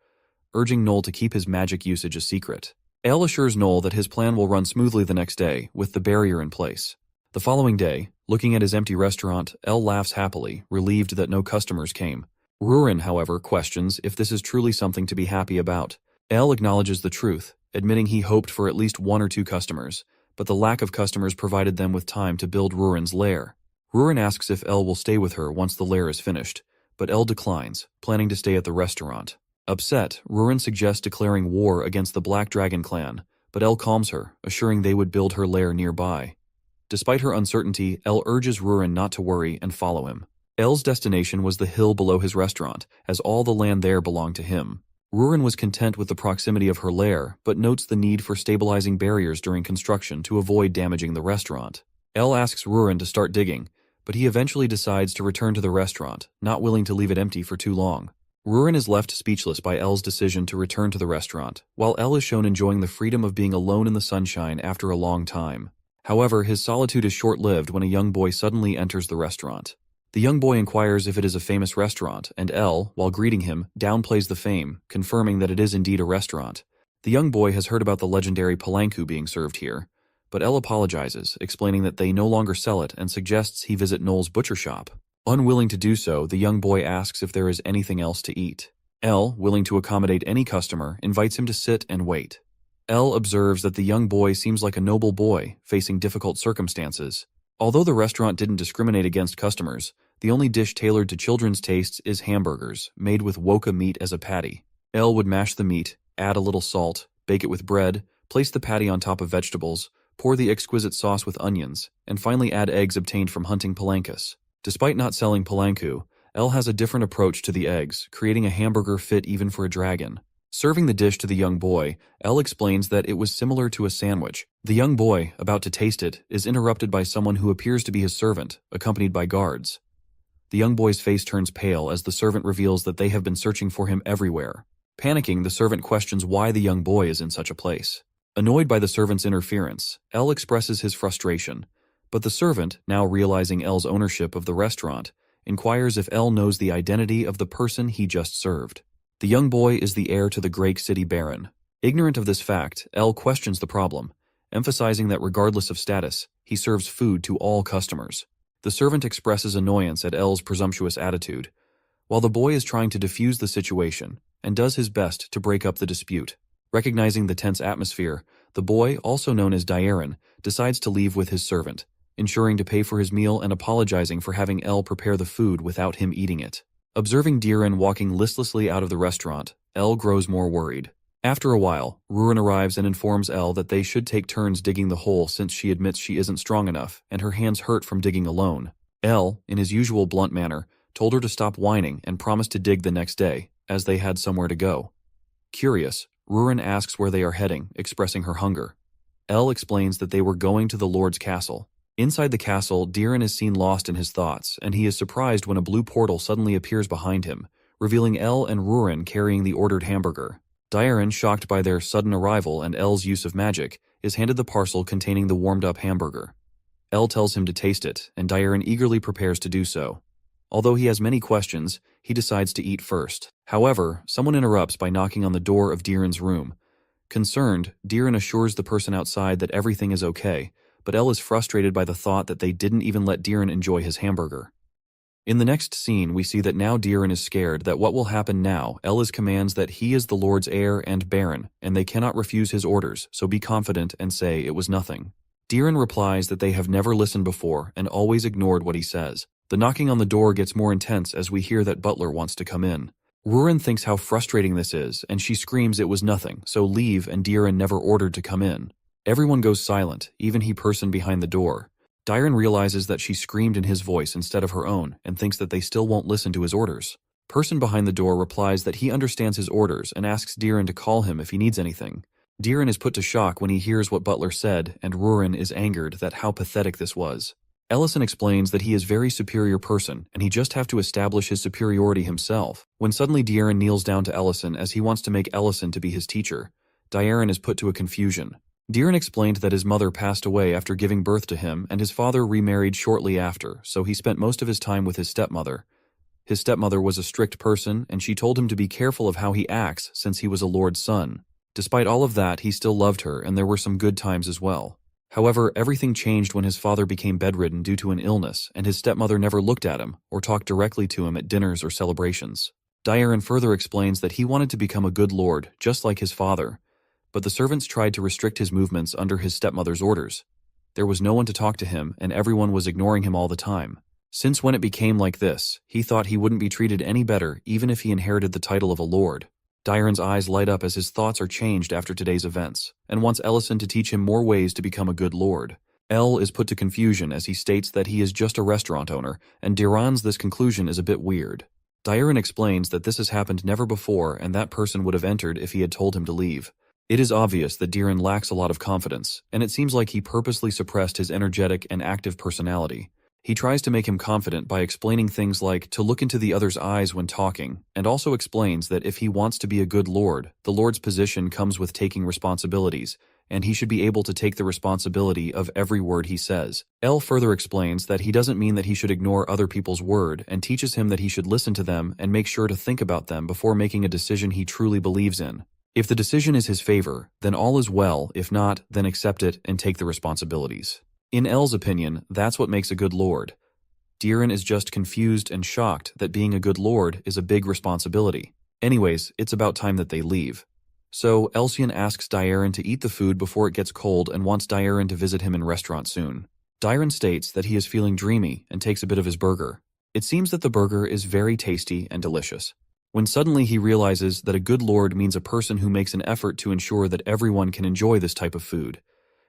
urging Noel to keep his magic usage a secret. Elle assures Noel that his plan will run smoothly the next day, with the barrier in place. The following day, looking at his empty restaurant, Elle laughs happily, relieved that no customers came. Rurin, however, questions if this is truly something to be happy about. Elle acknowledges the truth, admitting he hoped for at least 1 or 2 customers, but the lack of customers provided them with time to build Rurin's lair. Rurin asks if Elle will stay with her once the lair is finished, but Elle declines, planning to stay at the restaurant. Upset, Rurin suggests declaring war against the Black Dragon clan, but Elle calms her, assuring they would build her lair nearby. Despite her uncertainty, Elle urges Rurin not to worry and follow him. Elle's destination was the hill below his restaurant, as all the land there belonged to him. Rurin was content with the proximity of her lair, but notes the need for stabilizing barriers during construction to avoid damaging the restaurant. Elle asks Rurin to start digging, but he eventually decides to return to the restaurant, not willing to leave it empty for too long. Rurin is left speechless by Elle's decision to return to the restaurant, while Elle is shown enjoying the freedom of being alone in the sunshine after a long time. However, his solitude is short-lived when a young boy suddenly enters the restaurant. The young boy inquires if it is a famous restaurant, and Elle, while greeting him, downplays the fame, confirming that it is indeed a restaurant. The young boy has heard about the legendary palanku being served here, but Elle apologizes, explaining that they no longer sell it and suggests he visit Noel's butcher shop. Unwilling to do so, the young boy asks if there is anything else to eat. Elle, willing to accommodate any customer, invites him to sit and wait. Elle observes that the young boy seems like a noble boy, facing difficult circumstances. Although the restaurant didn't discriminate against customers, the only dish tailored to children's tastes is hamburgers, made with woka meat as a patty. Elle would mash the meat, add a little salt, bake it with bread, place the patty on top of vegetables, pour the exquisite sauce with onions, and finally add eggs obtained from hunting palankas. Despite not selling palanku, Elle has a different approach to the eggs, creating a hamburger fit even for a dragon. Serving the dish to the young boy, Elle explains that it was similar to a sandwich. The young boy, about to taste it, is interrupted by someone who appears to be his servant, accompanied by guards. The young boy's face turns pale as the servant reveals that they have been searching for him everywhere. Panicking, the servant questions why the young boy is in such a place. Annoyed by the servant's interference, Elle expresses his frustration, but the servant, now realizing Elle's ownership of the restaurant, inquires if Elle knows the identity of the person he just served. The young boy is the heir to the great city baron. Ignorant of this fact, Elle questions the problem, emphasizing that regardless of status, he serves food to all customers. The servant expresses annoyance at Elle's presumptuous attitude, while the boy is trying to defuse the situation and does his best to break up the dispute. Recognizing the tense atmosphere, the boy, also known as Diaren, decides to leave with his servant, ensuring to pay for his meal and apologizing for having Elle prepare the food without him eating it. Observing Diaren walking listlessly out of the restaurant, Elle grows more worried. After a while, Rurin arrives and informs Elle that they should take turns digging the hole since she admits she isn't strong enough and her hands hurt from digging alone. Elle, in his usual blunt manner, told her to stop whining and promised to dig the next day, as they had somewhere to go. Curious, Rurin asks where they are heading, expressing her hunger. Elle explains that they were going to the Lord's castle. Inside the castle, Diaren is seen lost in his thoughts, and he is surprised when a blue portal suddenly appears behind him, revealing Elle and Rurin carrying the ordered hamburger. Diaren, shocked by their sudden arrival and Elle's use of magic, is handed the parcel containing the warmed-up hamburger. Elle tells him to taste it, and Diaren eagerly prepares to do so. Although he has many questions, he decides to eat first. However, someone interrupts by knocking on the door of Diaren's room. Concerned, Diaren assures the person outside that everything is okay, but Elle is frustrated by the thought that they didn't even let Diaren enjoy his hamburger. In the next scene, we see that now Diaren is scared that what will happen now. Elle commands that he is the Lord's heir and baron, and they cannot refuse his orders, so be confident and say it was nothing. Diaren replies that they have never listened before and always ignored what he says. The knocking on the door gets more intense as we hear that Butler wants to come in. Rurin thinks how frustrating this is, and she screams it was nothing, so leave, and Diaren never ordered to come in. Everyone goes silent, even he person behind the door. Diaren realizes that she screamed in his voice instead of her own and thinks that they still won't listen to his orders. Person behind the door replies that he understands his orders and asks Diaren to call him if he needs anything. Diaren is put to shock when he hears what Butler said, and Rurin is angered that how pathetic this was. Ellison explains that he is a very superior person and he just have to establish his superiority himself, when suddenly Diaren kneels down to Ellison as he wants to make Ellison to be his teacher. Diaren is put to a confusion. Diaren explained that his mother passed away after giving birth to him and his father remarried shortly after, so he spent most of his time with his stepmother. His stepmother was a strict person and she told him to be careful of how he acts since he was a lord's son. Despite all of that, he still loved her and there were some good times as well. However, everything changed when his father became bedridden due to an illness and his stepmother never looked at him or talked directly to him at dinners or celebrations. Diaren further explains that he wanted to become a good lord, just like his father, but the servants tried to restrict his movements under his stepmother's orders. There was no one to talk to him, and everyone was ignoring him all the time. Since when it became like this, he thought he wouldn't be treated any better even if he inherited the title of a lord. Dairon's eyes light up as his thoughts are changed after today's events, and wants Ellison to teach him more ways to become a good lord. El is put to confusion as he states that he is just a restaurant owner, and Diran's this conclusion is a bit weird. Dairon explains that this has happened never before and that person would have entered if he had told him to leave. It is obvious that Diran lacks a lot of confidence, and it seems like he purposely suppressed his energetic and active personality. He tries to make him confident by explaining things like to look into the other's eyes when talking, and also explains that if he wants to be a good lord, the lord's position comes with taking responsibilities, and he should be able to take the responsibility of every word he says. El further explains that he doesn't mean that he should ignore other people's word and teaches him that he should listen to them and make sure to think about them before making a decision he truly believes in. If the decision is his favor, then all is well. If not, then accept it and take the responsibilities. In El's opinion, that's what makes a good lord. Diran is just confused and shocked that being a good lord is a big responsibility. Anyways, it's about time that they leave. So, Elsion asks Dairon to eat the food before it gets cold and wants Dairon to visit him in restaurant soon. Dairon states that he is feeling dreamy and takes a bit of his burger. It seems that the burger is very tasty and delicious. When suddenly he realizes that a good lord means a person who makes an effort to ensure that everyone can enjoy this type of food.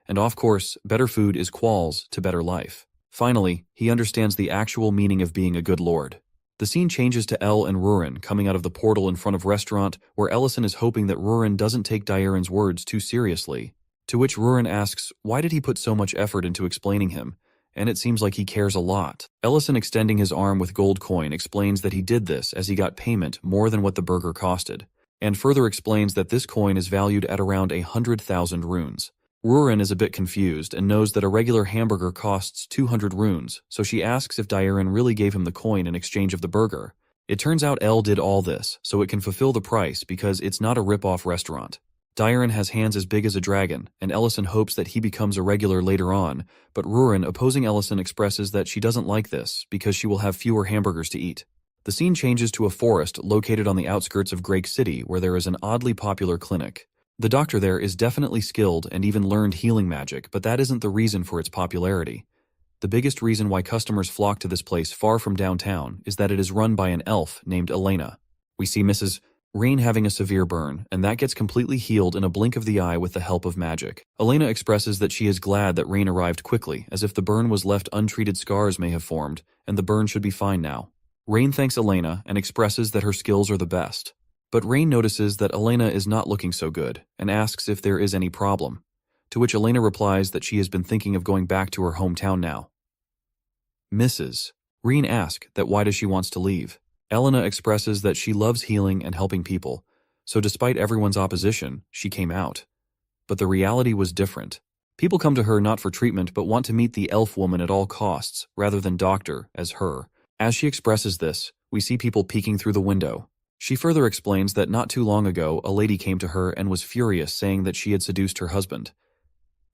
And of course, better food is quals to better life. Finally, he understands the actual meaning of being a good lord. The scene changes to El and Rurin coming out of the portal in front of restaurant, where Ellison is hoping that Rurin doesn't take Dairon's words too seriously. To which Rurin asks why did he put so much effort into explaining him, and it seems like he cares a lot. Ellison, extending his arm with gold coin, explains that he did this as he got payment more than what the burger costed, and further explains that this coin is valued at around 100,000 runes. Rurin is a bit confused and knows that a regular hamburger costs 200 runes, so she asks if Dairon really gave him the coin in exchange of the burger. It turns out El did all this so it can fulfill the price because it's not a rip-off restaurant. Dairon has hands as big as a dragon, and Ellison hopes that he becomes a regular later on, but Rurin, opposing Ellison, expresses that she doesn't like this because she will have fewer hamburgers to eat. The scene changes to a forest located on the outskirts of Grake City where there is an oddly popular clinic. The doctor there is definitely skilled and even learned healing magic, but that isn't the reason for its popularity. The biggest reason why customers flock to this place far from downtown is that it is run by an elf named Elena. We see Mrs. Rain having a severe burn, and that gets completely healed in a blink of the eye with the help of magic. Elena expresses that she is glad that Rain arrived quickly, as if the burn was left untreated, scars may have formed, and the burn should be fine now. Rain thanks Elena and expresses that her skills are the best. But Rain notices that Elena is not looking so good, and asks if there is any problem, to which Elena replies that she has been thinking of going back to her hometown now. Mrs. Rain asks that why does she wants to leave. Elena expresses that she loves healing and helping people, so despite everyone's opposition, she came out. But the reality was different. People come to her not for treatment but want to meet the elf woman at all costs, rather than doctor, as her. As she expresses this, we see people peeking through the window. She further explains that not too long ago, a lady came to her and was furious, saying that she had seduced her husband.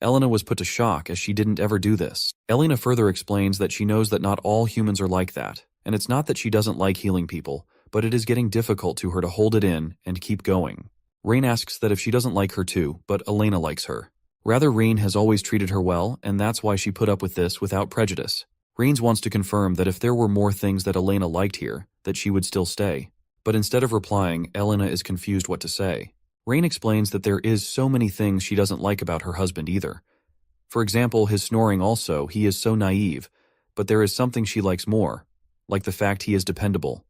Elena was put to shock as she didn't ever do this. Elena further explains that she knows that not all humans are like that, and it's not that she doesn't like healing people, but it is getting difficult to her to hold it in and keep going. Rain asks that if she doesn't like her too, but Elena likes her. Rather, Rain has always treated her well, and that's why she put up with this without prejudice. Rains wants to confirm that if there were more things that Elena liked here, that she would still stay. But instead of replying, Elena is confused what to say. Rain explains that there is so many things she doesn't like about her husband either. For example, his snoring also, he is so naive, but there is something she likes more, like the fact he is dependable,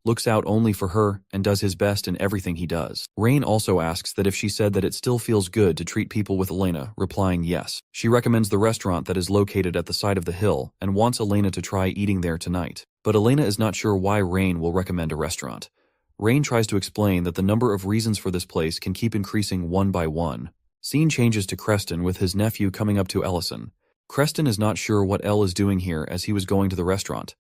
looks out only for her, and does his best in everything he does. Rain also asks that if she said that it still feels good to treat people with Elena, replying yes. She recommends the restaurant that is located at the side of the hill and wants Elena to try eating there tonight. But Elena is not sure why Rain will recommend a restaurant. Rain tries to explain that the number of reasons for this place can keep increasing one by one. Scene changes to Creston with his nephew coming up to Ellison. Creston is not sure what El is doing here as he was going to the restaurant.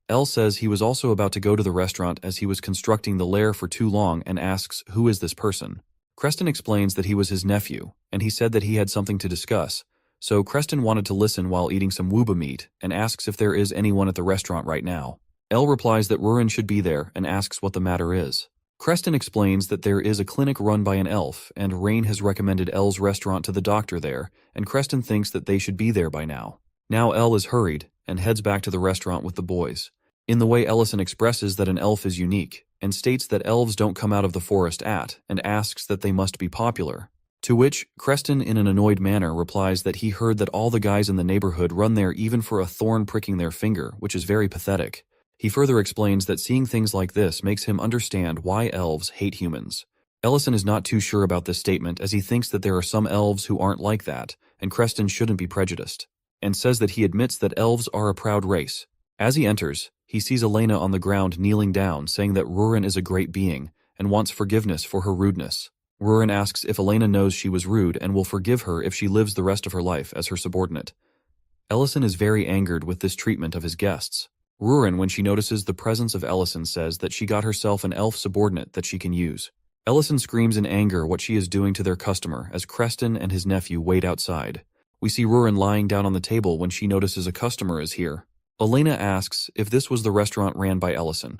El says he was also about to go to the restaurant as he was constructing the lair for too long and asks who is this person. Creston explains that he was his nephew, and he said that he had something to discuss. So Creston wanted to listen while eating some wooba meat and asks if there is anyone at the restaurant right now. El replies that Rurin should be there and asks what the matter is. Creston explains that there is a clinic run by an elf, and Rain has recommended Elle's restaurant to the doctor there, and Creston thinks that they should be there by now. Now Elle is hurried, and heads back to the restaurant with the boys. In the way Ellison expresses that an elf is unique, and states that elves don't come out of the forest and asks that they must be popular. To which, Creston in an annoyed manner replies that he heard that all the guys in the neighborhood run there even for a thorn pricking their finger, which is very pathetic. He further explains that seeing things like this makes him understand why elves hate humans. Ellison is not too sure about this statement as he thinks that there are some elves who aren't like that, and Creston shouldn't be prejudiced, and says that he admits that elves are a proud race. As he enters, he sees Elena on the ground kneeling down, saying that Rurin is a great being, and wants forgiveness for her rudeness. Rurin asks if Elena knows she was rude and will forgive her if she lives the rest of her life as her subordinate. Ellison is very angered with this treatment of his guests. Rurin, when she notices the presence of Ellison, says that she got herself an elf subordinate that she can use. Ellison screams in anger what she is doing to their customer as Creston and his nephew wait outside. We see Rurin lying down on the table when she notices a customer is here. Elena asks if this was the restaurant ran by Ellison.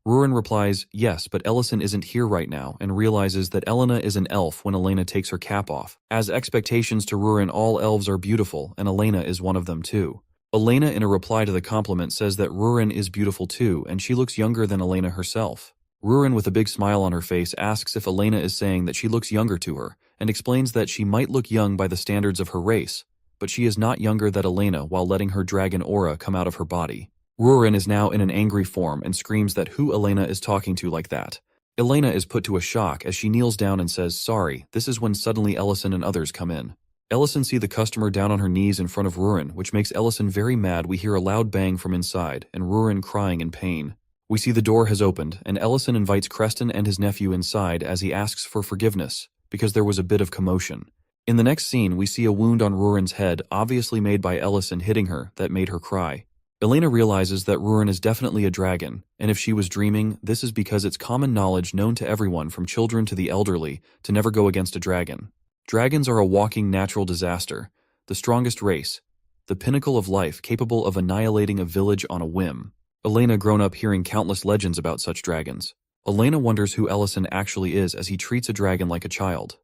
Rurin replies, yes, but Ellison isn't here right now, and realizes that Elena is an elf when Elena takes her cap off. As expectations to Rurin, all elves are beautiful, and Elena is one of them too. Elena, in a reply to the compliment, says that Rurin is beautiful too, and she looks younger than Elena herself. Rurin, with a big smile on her face, asks if Elena is saying that she looks younger to her, and explains that she might look young by the standards of her race, but she is not younger than Elena while letting her dragon aura come out of her body. Rurin is now in an angry form and screams that who Elena is talking to like that. Elena is put to a shock as she kneels down and says, sorry. This is when suddenly Ellison and others come in. Ellison see the customer down on her knees in front of Rurin, which makes Ellison very mad. We hear a loud bang from inside, and Rurin crying in pain. We see the door has opened, and Ellison invites Creston and his nephew inside as he asks for forgiveness, because there was a bit of commotion. In the next scene, we see a wound on Rurin's head, obviously made by Ellison hitting her, that made her cry. Elena realizes that Rurin is definitely a dragon, and if she was dreaming, this is because it's common knowledge known to everyone from children to the elderly to never go against a dragon. Dragons are a walking natural disaster, the strongest race, the pinnacle of life capable of annihilating a village on a whim. Elena grown up hearing countless legends about such dragons. Elena wonders who Ellison actually is as he treats a dragon like a child.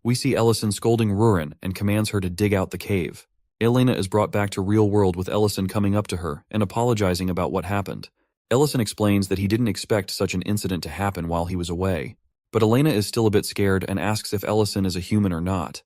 We see Ellison scolding Rurin and commands her to dig out the cave. Elena is brought back to real world with Ellison coming up to her and apologizing about what happened. Ellison explains that he didn't expect such an incident to happen while he was away. But Elena is still a bit scared and asks if Ellison is a human or not.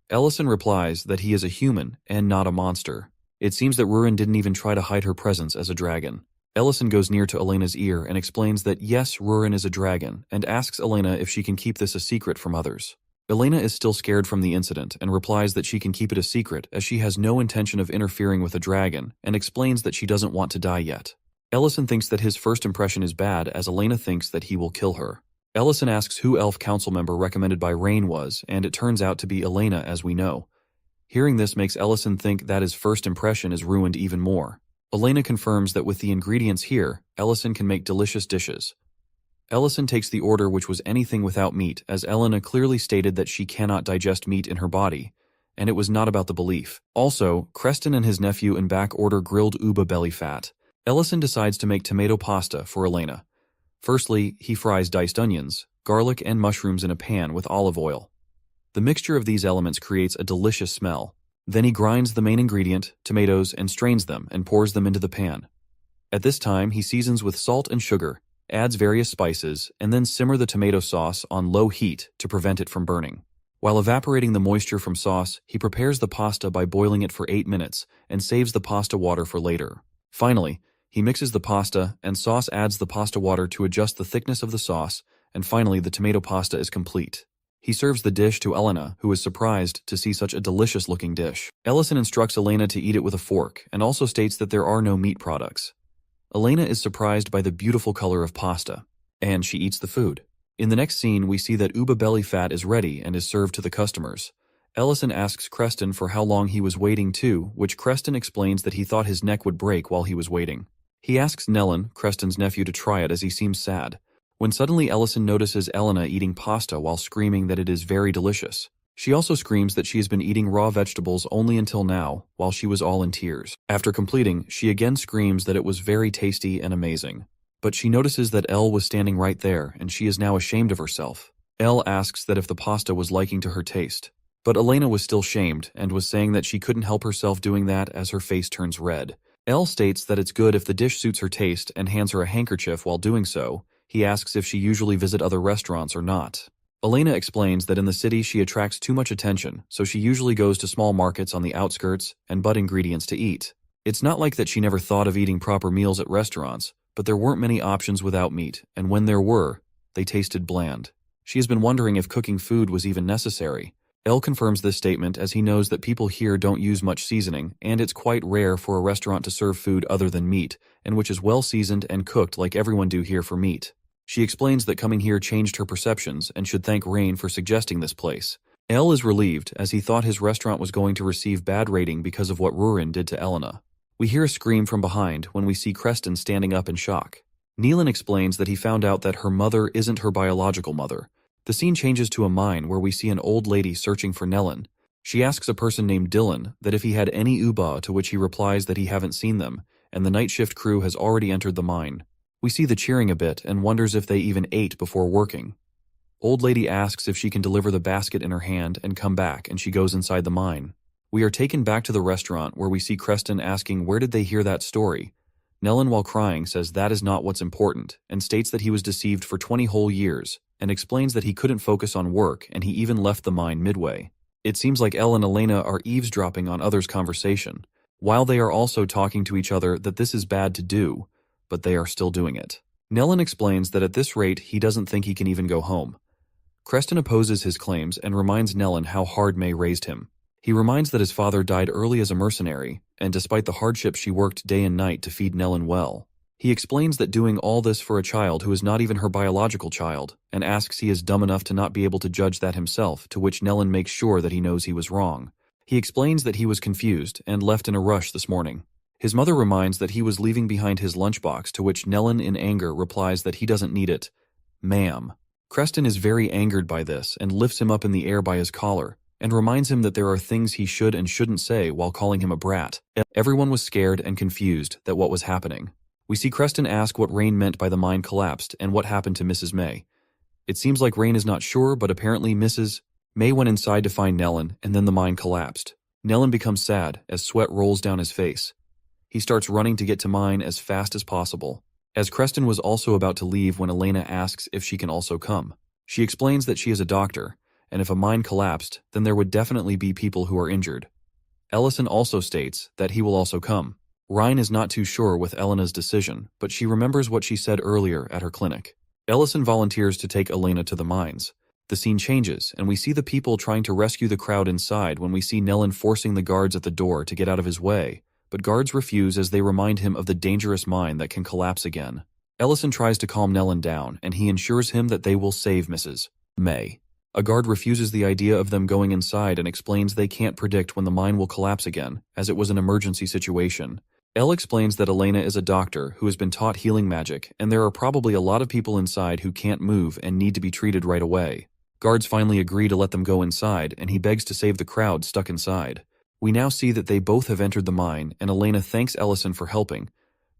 Ellison replies that he is a human and not a monster. It seems that Rurin didn't even try to hide her presence as a dragon. Ellison goes near to Elena's ear and explains that yes, Rurin is a dragon, and asks Elena if she can keep this a secret from others. Elena is still scared from the incident and replies that she can keep it a secret as she has no intention of interfering with a dragon, and explains that she doesn't want to die yet. Ellison thinks that his first impression is bad as Elena thinks that he will kill her. Ellison asks who elf council member recommended by Rain was, and it turns out to be Elena, as we know. Hearing this makes Ellison think that his first impression is ruined even more. Elena confirms that with the ingredients here, Ellison can make delicious dishes. Ellison takes the order, which was anything without meat, as Elena clearly stated that she cannot digest meat in her body, and it was not about the belief. Also, Creston and his nephew in back order grilled uba belly fat. Ellison decides to make tomato pasta for Elena. Firstly, he fries diced onions, garlic, and mushrooms in a pan with olive oil. The mixture of these elements creates a delicious smell. Then he grinds the main ingredient, tomatoes, and strains them and pours them into the pan. At this time, he seasons with salt and sugar, adds various spices, and then simmer the tomato sauce on low heat to prevent it from burning. While evaporating the moisture from sauce, he prepares the pasta by boiling it for 8 minutes and saves the pasta water for later. Finally, he mixes the pasta and sauce, adds the pasta water to adjust the thickness of the sauce, and finally the tomato pasta is complete. He serves the dish to Elena, who is surprised to see such a delicious-looking dish. Ellison instructs Elena to eat it with a fork and also states that there are no meat products. Elena is surprised by the beautiful color of pasta, and she eats the food. In the next scene, we see that uba belly fat is ready and is served to the customers. Ellison asks Creston for how long he was waiting too, which Creston explains that he thought his neck would break while he was waiting. He asks Nellon, Creston's nephew, to try it as he seems sad, when suddenly Ellison notices Elena eating pasta while screaming that it is very delicious. She also screams that she has been eating raw vegetables only until now, while she was all in tears. After completing, she again screams that it was very tasty and amazing. But she notices that Elle was standing right there, and she is now ashamed of herself. Elle asks that if the pasta was liking to her taste. But Elena was still shamed, and was saying that she couldn't help herself doing that as her face turns red. Elle states that it's good if the dish suits her taste and hands her a handkerchief while doing so. He asks if she usually visit other restaurants or not. Elena explains that in the city she attracts too much attention, so she usually goes to small markets on the outskirts and buy ingredients to eat. It's not like that she never thought of eating proper meals at restaurants, but there weren't many options without meat, and when there were, they tasted bland. She has been wondering if cooking food was even necessary. Elle confirms this statement as he knows that people here don't use much seasoning, and it's quite rare for a restaurant to serve food other than meat, and which is well seasoned and cooked like everyone do here for meat. She explains that coming here changed her perceptions and should thank Rain for suggesting this place. Elle is relieved as he thought his restaurant was going to receive bad rating because of what Rurin did to Elena. We hear a scream from behind when we see Creston standing up in shock. Neelan explains that he found out that her mother isn't her biological mother. The scene changes to a mine where we see an old lady searching for Nellen. She asks a person named Dylan that if he had any uba, to which he replies that he haven't seen them, and the night shift crew has already entered the mine. We see the cheering a bit and wonders if they even ate before working. Old lady asks if she can deliver the basket in her hand and come back, and she goes inside the mine. We are taken back to the restaurant where we see Creston asking where did they hear that story. Nellen, while crying, says that is not what's important and states that he was deceived for 20 whole years and explains that he couldn't focus on work and he even left the mine midway. It seems like Elle and Elena are eavesdropping on others' conversation, while they are also talking to each other that this is bad to do, but they are still doing it. Nellen explains that at this rate he doesn't think he can even go home. Creston opposes his claims and reminds Nellen how hard May raised him. He reminds that his father died early as a mercenary, and despite the hardship she worked day and night to feed Nellen well. He explains that doing all this for a child who is not even her biological child, and asks he is dumb enough to not be able to judge that himself, to which Nellen makes sure that he knows he was wrong. He explains that he was confused and left in a rush this morning. His mother reminds that he was leaving behind his lunchbox, to which Nellen in anger replies that he doesn't need it. Ma'am. Creston is very angered by this and lifts him up in the air by his collar, and reminds him that there are things he should and shouldn't say while calling him a brat. Everyone was scared and confused that what was happening. We see Creston ask what Rain meant by the mine collapsed and what happened to Mrs. May. It seems like Rain is not sure, but apparently Mrs. May went inside to find Nellen, and then the mine collapsed. Nellen becomes sad as sweat rolls down his face. He starts running to get to mine as fast as possible. As Creston was also about to leave when Elena asks if she can also come. She explains that she is a doctor, and if a mine collapsed, then there would definitely be people who are injured. Ellison also states that he will also come. Ryan is not too sure with Elena's decision, but she remembers what she said earlier at her clinic. Ellison volunteers to take Elena to the mines. The scene changes, and we see the people trying to rescue the crowd inside when we see Nellen forcing the guards at the door to get out of his way, but guards refuse as they remind him of the dangerous mine that can collapse again. Ellison tries to calm Nellen down, and he ensures him that they will save Mrs. May. A guard refuses the idea of them going inside and explains they can't predict when the mine will collapse again, as it was an emergency situation. Elle explains that Elena is a doctor who has been taught healing magic, and there are probably a lot of people inside who can't move and need to be treated right away. Guards finally agree to let them go inside, and he begs to save the crowd stuck inside. We now see that they both have entered the mine, and Elena thanks Ellison for helping,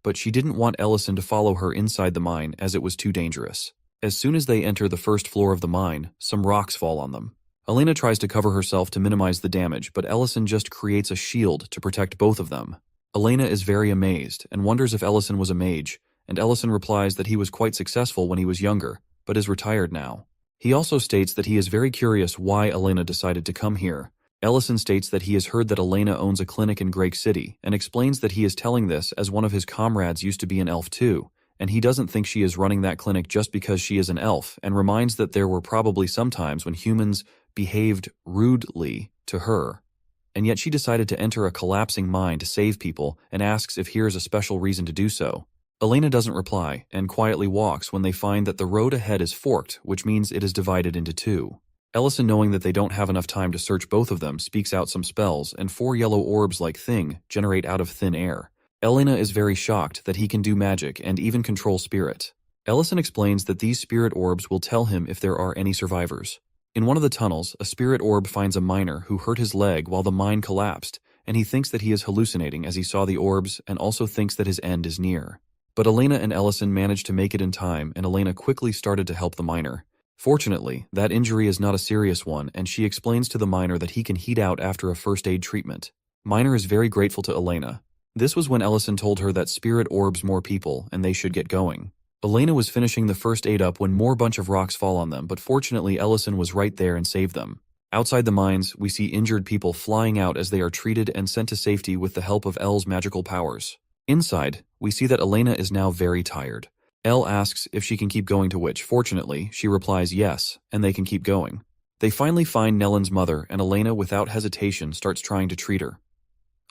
but she didn't want Ellison to follow her inside the mine as it was too dangerous. As soon as they enter the first floor of the mine, some rocks fall on them. Elena tries to cover herself to minimize the damage, but Ellison just creates a shield to protect both of them. Elena is very amazed and wonders if Ellison was a mage, and Ellison replies that he was quite successful when he was younger, but is retired now. He also states that he is very curious why Elena decided to come here. Ellison states that he has heard that Elena owns a clinic in Drake City, and explains that he is telling this as one of his comrades used to be an elf too, and he doesn't think she is running that clinic just because she is an elf, and reminds that there were probably some times when humans behaved rudely to her. And yet she decided to enter a collapsing mine to save people and asks if here is a special reason to do so. Elena doesn't reply and quietly walks when they find that the road ahead is forked, which means it is divided into two. Ellison, knowing that they don't have enough time to search both of them, speaks out some spells, and 4 yellow orbs-like thing generate out of thin air. Elena is very shocked that he can do magic and even control spirit. Ellison explains that these spirit orbs will tell him if there are any survivors. In one of the tunnels, a spirit orb finds a miner who hurt his leg while the mine collapsed, and he thinks that he is hallucinating as he saw the orbs and also thinks that his end is near. But Elena and Ellison managed to make it in time, and Elena quickly started to help the miner. Fortunately, that injury is not a serious one, and she explains to the miner that he can heat out after a first aid treatment. Miner is very grateful to Elena. This was when Ellison told her that spirit orbs more people and they should get going. Elena was finishing the first aid up when more bunch of rocks fall on them, but fortunately Ellison was right there and saved them. Outside the mines, we see injured people flying out as they are treated and sent to safety with the help of Elle's magical powers. Inside, we see that Elena is now very tired. Elle asks if she can keep going, to which, fortunately, she replies yes, and they can keep going. They finally find Nellen's mother, and Elena, without hesitation, starts trying to treat her.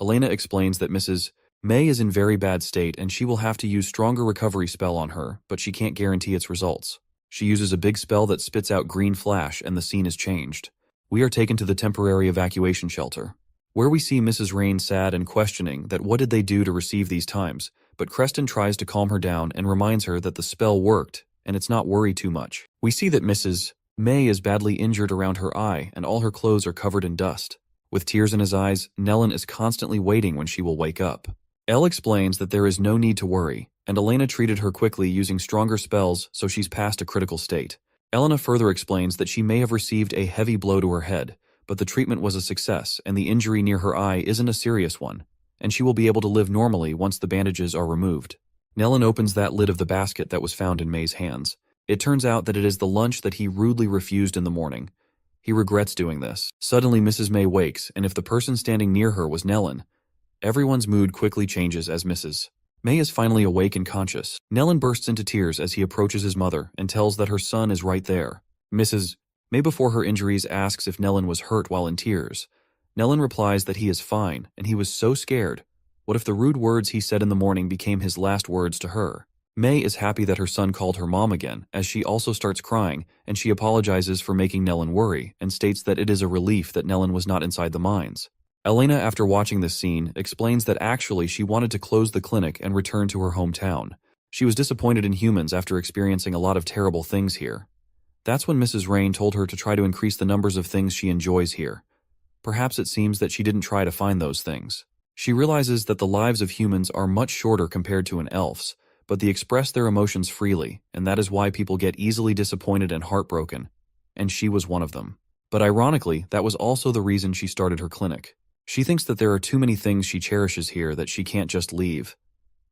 Elena explains that Mrs. May is in very bad state and she will have to use stronger recovery spell on her, but she can't guarantee its results. She uses a big spell that spits out green flash and the scene is changed. We are taken to the temporary evacuation shelter, where we see Mrs. Rain sad and questioning that what did they do to receive these times, but Creston tries to calm her down and reminds her that the spell worked and it's not worry too much. We see that Mrs. May is badly injured around her eye and all her clothes are covered in dust. With tears in his eyes, Nellen is constantly waiting when she will wake up. Elle explains that there is no need to worry, and Elena treated her quickly using stronger spells so she's past a critical state. Elena further explains that she may have received a heavy blow to her head, but the treatment was a success and the injury near her eye isn't a serious one, and she will be able to live normally once the bandages are removed. Nellen opens that lid of the basket that was found in May's hands. It turns out that it is the lunch that he rudely refused in the morning. He regrets doing this. Suddenly Mrs. May wakes, and if the person standing near her was Nellen, everyone's mood quickly changes as Mrs. May is finally awake and conscious. Nellen bursts into tears as he approaches his mother and tells that her son is right there. Mrs. May, before her injuries, asks if Nellen was hurt while in tears. Nellen replies that he is fine, and he was so scared. What if the rude words he said in the morning became his last words to her? May is happy that her son called her mom again, as she also starts crying, and she apologizes for making Nellen worry, and states that it is a relief that Nellen was not inside the mines. Elena, after watching this scene, explains that actually she wanted to close the clinic and return to her hometown. She was disappointed in humans after experiencing a lot of terrible things here. That's when Mrs. Rain told her to try to increase the numbers of things she enjoys here. Perhaps it seems that she didn't try to find those things. She realizes that the lives of humans are much shorter compared to an elf's, but they express their emotions freely, and that is why people get easily disappointed and heartbroken. And she was one of them. But ironically, that was also the reason she started her clinic. She thinks that there are too many things she cherishes here that she can't just leave.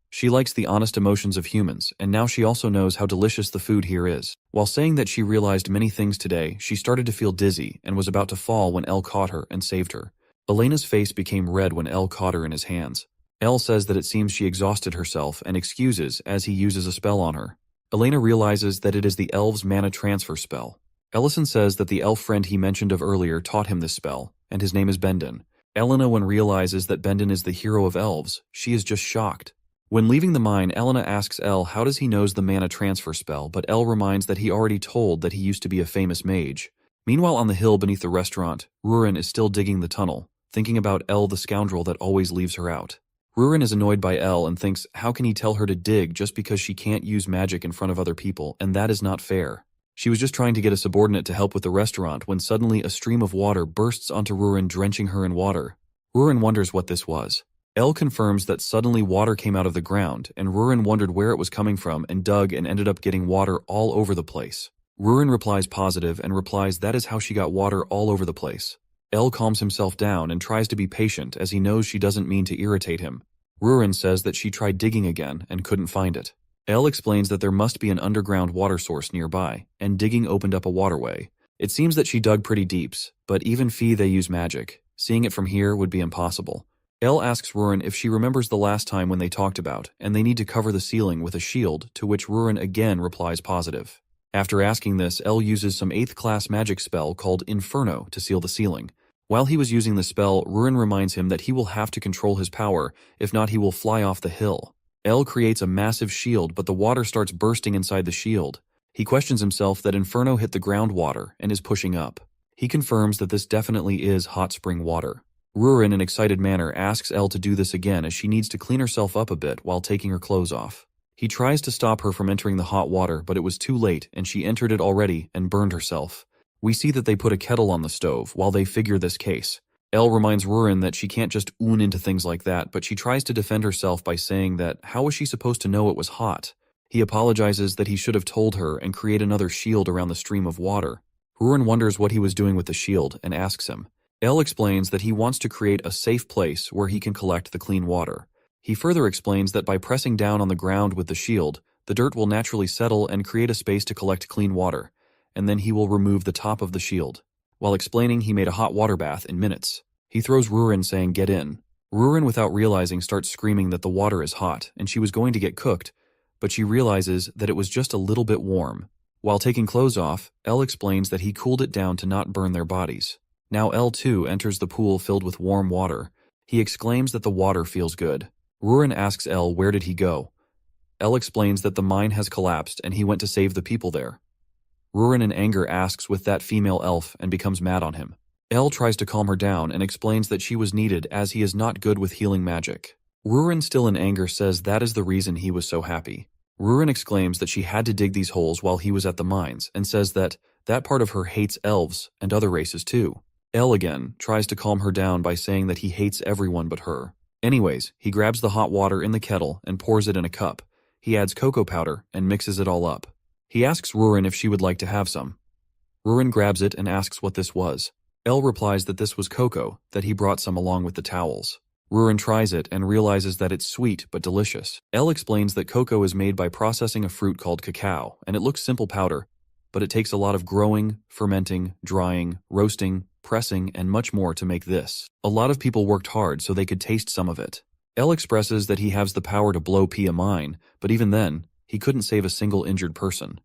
She likes the honest emotions of humans, and now she also knows how delicious the food here is. While saying that she realized many things today, she started to feel dizzy and was about to fall when Elle caught her and saved her. Elena's face became red when Elle caught her in his hands. Elle says that it seems she exhausted herself and excuses as he uses a spell on her. Elena realizes that it is the elf's mana transfer spell. Ellison says that the elf friend he mentioned of earlier taught him this spell, and his name is Bendon. Elena, when realizes that Bendon is the hero of elves, she is just shocked. When leaving the mine, Elena asks Elle how does he knows the mana transfer spell, but Elle reminds that he already told that he used to be a famous mage. Meanwhile, on the hill beneath the restaurant, Rurin is still digging the tunnel, thinking about Elle, the scoundrel that always leaves her out. Rurin is annoyed by Elle and thinks how can he tell her to dig just because she can't use magic in front of other people, and that is not fair. She was just trying to get a subordinate to help with the restaurant when suddenly a stream of water bursts onto Rurin, drenching her in water. Rurin wonders what this was. Elle confirms that suddenly water came out of the ground, and Rurin wondered where it was coming from and dug and ended up getting water all over the place. Rurin replies positive and replies that is how she got water all over the place. Elle calms himself down and tries to be patient as he knows she doesn't mean to irritate him. Rurin says that she tried digging again and couldn't find it. Elle explains that there must be an underground water source nearby, and digging opened up a waterway. It seems that she dug pretty deeps, but even they use magic. Seeing it from here would be impossible. Elle asks Rurin if she remembers the last time when they talked about, and they need to cover the ceiling with a shield, to which Rurin again replies positive. After asking this, Elle uses some 8th class magic spell called Inferno to seal the ceiling. While he was using the spell, Rurin reminds him that he will have to control his power, if not he will fly off the hill. Elle creates a massive shield, but the water starts bursting inside the shield. He questions himself that Inferno hit the groundwater and is pushing up. He confirms that this definitely is hot spring water. Rurin, in an excited manner, asks Elle to do this again as she needs to clean herself up a bit while taking her clothes off. He tries to stop her from entering the hot water, but it was too late and she entered it already and burned herself. We see that they put a kettle on the stove while they figure this case. Elle reminds Rurin that she can't just oon into things like that, but she tries to defend herself by saying that how was she supposed to know it was hot? He apologizes that he should have told her and create another shield around the stream of water. Rurin wonders what he was doing with the shield and asks him. Elle explains that he wants to create a safe place where he can collect the clean water. He further explains that by pressing down on the ground with the shield, the dirt will naturally settle and create a space to collect clean water, and then he will remove the top of the shield. While explaining, he made a hot water bath in minutes. He throws Rurin saying, "Get in." Rurin, without realizing, starts screaming that the water is hot and she was going to get cooked, but she realizes that it was just a little bit warm. While taking clothes off, Elle explains that he cooled it down to not burn their bodies. Now Elle too enters the pool filled with warm water. He exclaims that the water feels good. Rurin asks Elle where did he go. Elle explains that the mine has collapsed and he went to save the people there. Rurin in anger asks with that female elf and becomes mad on him. Elle tries to calm her down and explains that she was needed as he is not good with healing magic. Rurin, still in anger, says that is the reason he was so happy. Rurin exclaims that she had to dig these holes while he was at the mines and says that that part of her hates elves and other races too. Elle again tries to calm her down by saying that he hates everyone but her. Anyways, he grabs the hot water in the kettle and pours it in a cup. He adds cocoa powder and mixes it all up. He asks Rurin if she would like to have some. Rurin grabs it and asks what this was. Elle replies that this was cocoa, that he brought some along with the towels. Rurin tries it and realizes that it's sweet but delicious. Elle explains that cocoa is made by processing a fruit called cacao, and it looks simple powder, but it takes a lot of growing, fermenting, drying, roasting, pressing, and much more to make this. A lot of people worked hard so they could taste some of it. Elle expresses that he has the power to blow a mine, but even then, he couldn't save a single injured person.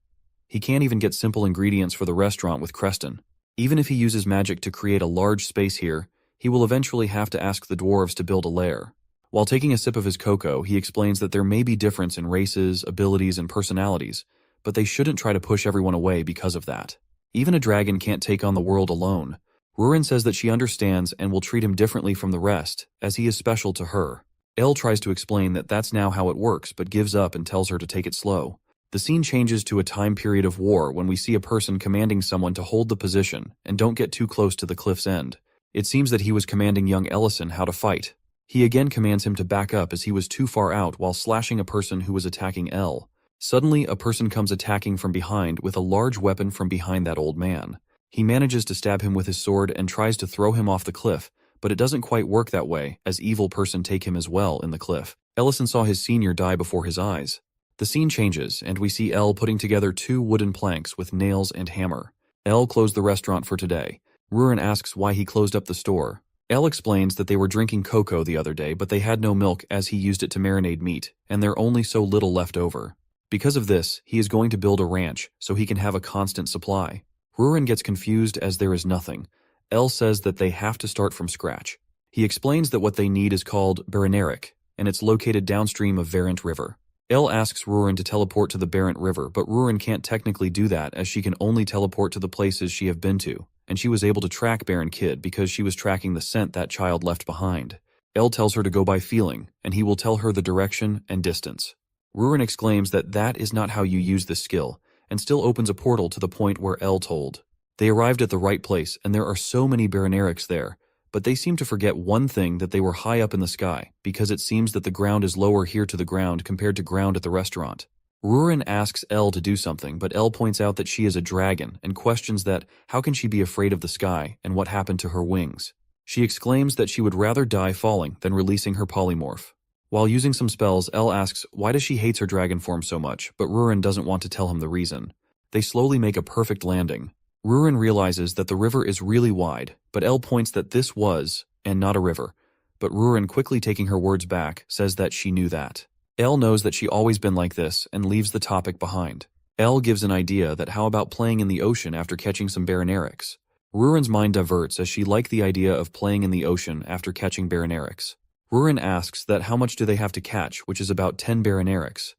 He can't even get simple ingredients for the restaurant with Creston. Even if he uses magic to create a large space here, he will eventually have to ask the dwarves to build a lair. While taking a sip of his cocoa, he explains that there may be difference in races, abilities, and personalities, but they shouldn't try to push everyone away because of that. Even a dragon can't take on the world alone. Rurin says that she understands and will treat him differently from the rest, as he is special to her. Elle tries to explain that that's now how it works, but gives up and tells her to take it slow. The scene changes to a time period of war when we see a person commanding someone to hold the position and don't get too close to the cliff's end. It seems that he was commanding young Ellison how to fight. He again commands him to back up as he was too far out while slashing a person who was attacking Elle. Suddenly, a person comes attacking from behind with a large weapon from behind that old man. He manages to stab him with his sword and tries to throw him off the cliff, but it doesn't quite work that way, as evil person take him as well in the cliff. Ellison saw his senior die before his eyes. The scene changes, and we see Elle putting together 2 wooden planks with nails and hammer. Elle closed the restaurant for today. Rurin asks why he closed up the store. Elle explains that they were drinking cocoa the other day, but they had no milk as he used it to marinate meat, and there only so little left over. Because of this, he is going to build a ranch so he can have a constant supply. Rurin gets confused as there is nothing. Elle says that they have to start from scratch. He explains that what they need is called Baraneric, and it's located downstream of Varent River. Elle asks Rurin to teleport to the Barent River, but Rurin can't technically do that as she can only teleport to the places she have been to, and she was able to track Baron Kid because she was tracking the scent that child left behind. Elle tells her to go by feeling, and he will tell her the direction and distance. Rurin exclaims that that is not how you use this skill, and still opens a portal to the point where Elle told. They arrived at the right place, and there are so many Baranerics there, but they seem to forget one thing, that they were high up in the sky, because it seems that the ground is lower here to the ground compared to ground at the restaurant. Rurin asks Elle to do something, but Elle points out that she is a dragon and questions that how can she be afraid of the sky and what happened to her wings. She exclaims that she would rather die falling than releasing her polymorph. While using some spells, Elle asks why does she hates her dragon form so much, but Rurin doesn't want to tell him the reason. They slowly make a perfect landing. Rurin realizes that the river is really wide, but Elle points that this was, and not a river. But Rurin, quickly taking her words back, says that she knew that. Elle knows that she always been like this and leaves the topic behind. Elle gives an idea that how about playing in the ocean after catching some Baranerics. Rurin's mind diverts as she liked the idea of playing in the ocean after catching Baranerics. Rurin asks that how much do they have to catch, which is about 10 Baranerics.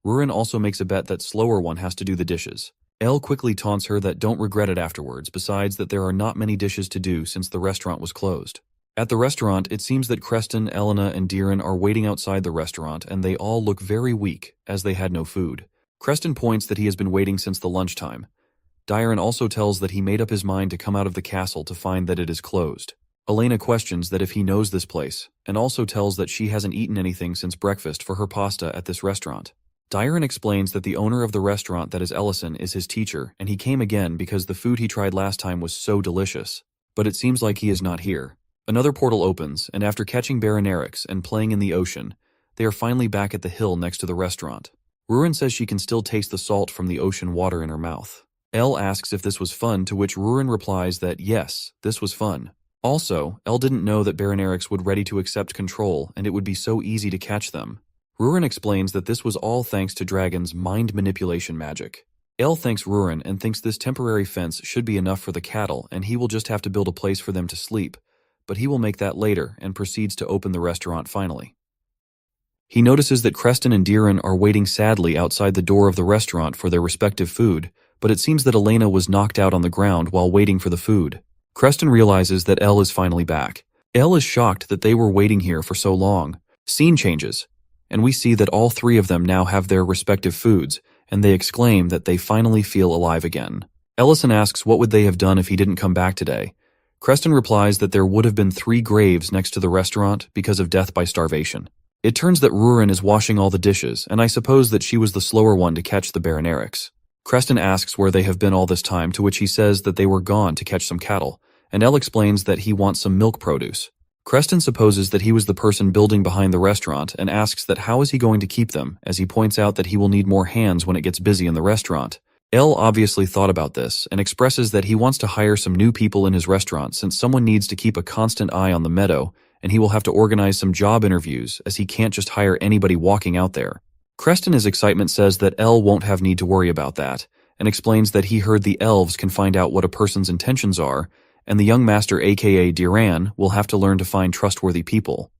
Rurin also makes a bet that slower one has to do the dishes. Elle quickly taunts her that don't regret it afterwards, besides that there are not many dishes to do since the restaurant was closed. At the restaurant, it seems that Creston, Elena, and Diren are waiting outside the restaurant, and they all look very weak, as they had no food. Creston points that he has been waiting since the lunchtime. Diren also tells that he made up his mind to come out of the castle to find that it is closed. Elena questions that if he knows this place, and also tells that she hasn't eaten anything since breakfast for her pasta at this restaurant. Dyron explains that the owner of the restaurant that is Ellison is his teacher, and he came again because the food he tried last time was so delicious. But it seems like he is not here. Another portal opens, and after catching Baron Eric's and playing in the ocean, they are finally back at the hill next to the restaurant. Rurin says she can still taste the salt from the ocean water in her mouth. Elle asks if this was fun, to which Rurin replies that yes, this was fun. Also, Elle didn't know that Baron Eric's would ready to accept control and it would be so easy to catch them. Rurin explains that this was all thanks to Dragon's mind manipulation magic. Elle thanks Rurin and thinks this temporary fence should be enough for the cattle and he will just have to build a place for them to sleep, but he will make that later and proceeds to open the restaurant finally. He notices that Creston and Diran are waiting sadly outside the door of the restaurant for their respective food, but it seems that Elena was knocked out on the ground while waiting for the food. Creston realizes that Elle is finally back. Elle is shocked that they were waiting here for so long. Scene changes, and we see that all three of them now have their respective foods, and they exclaim that they finally feel alive again. Ellison asks what would they have done if he didn't come back today. Creston replies that there would have been 3 graves next to the restaurant because of death by starvation. It turns that Rurin is washing all the dishes, and I suppose that she was the slower one to catch the Baron Eric's. Creston asks where they have been all this time, to which he says that they were gone to catch some cattle, and Elle explains that he wants some milk produce. Creston supposes that he was the person building behind the restaurant and asks that how is he going to keep them, as he points out that he will need more hands when it gets busy in the restaurant. Elle obviously thought about this and expresses that he wants to hire some new people in his restaurant since someone needs to keep a constant eye on the meadow, and he will have to organize some job interviews as he can't just hire anybody walking out there. Creston, his excitement, says that Elle won't have need to worry about that, and explains that he heard the elves can find out what a person's intentions are, and the young master aka Diran will have to learn to find trustworthy people.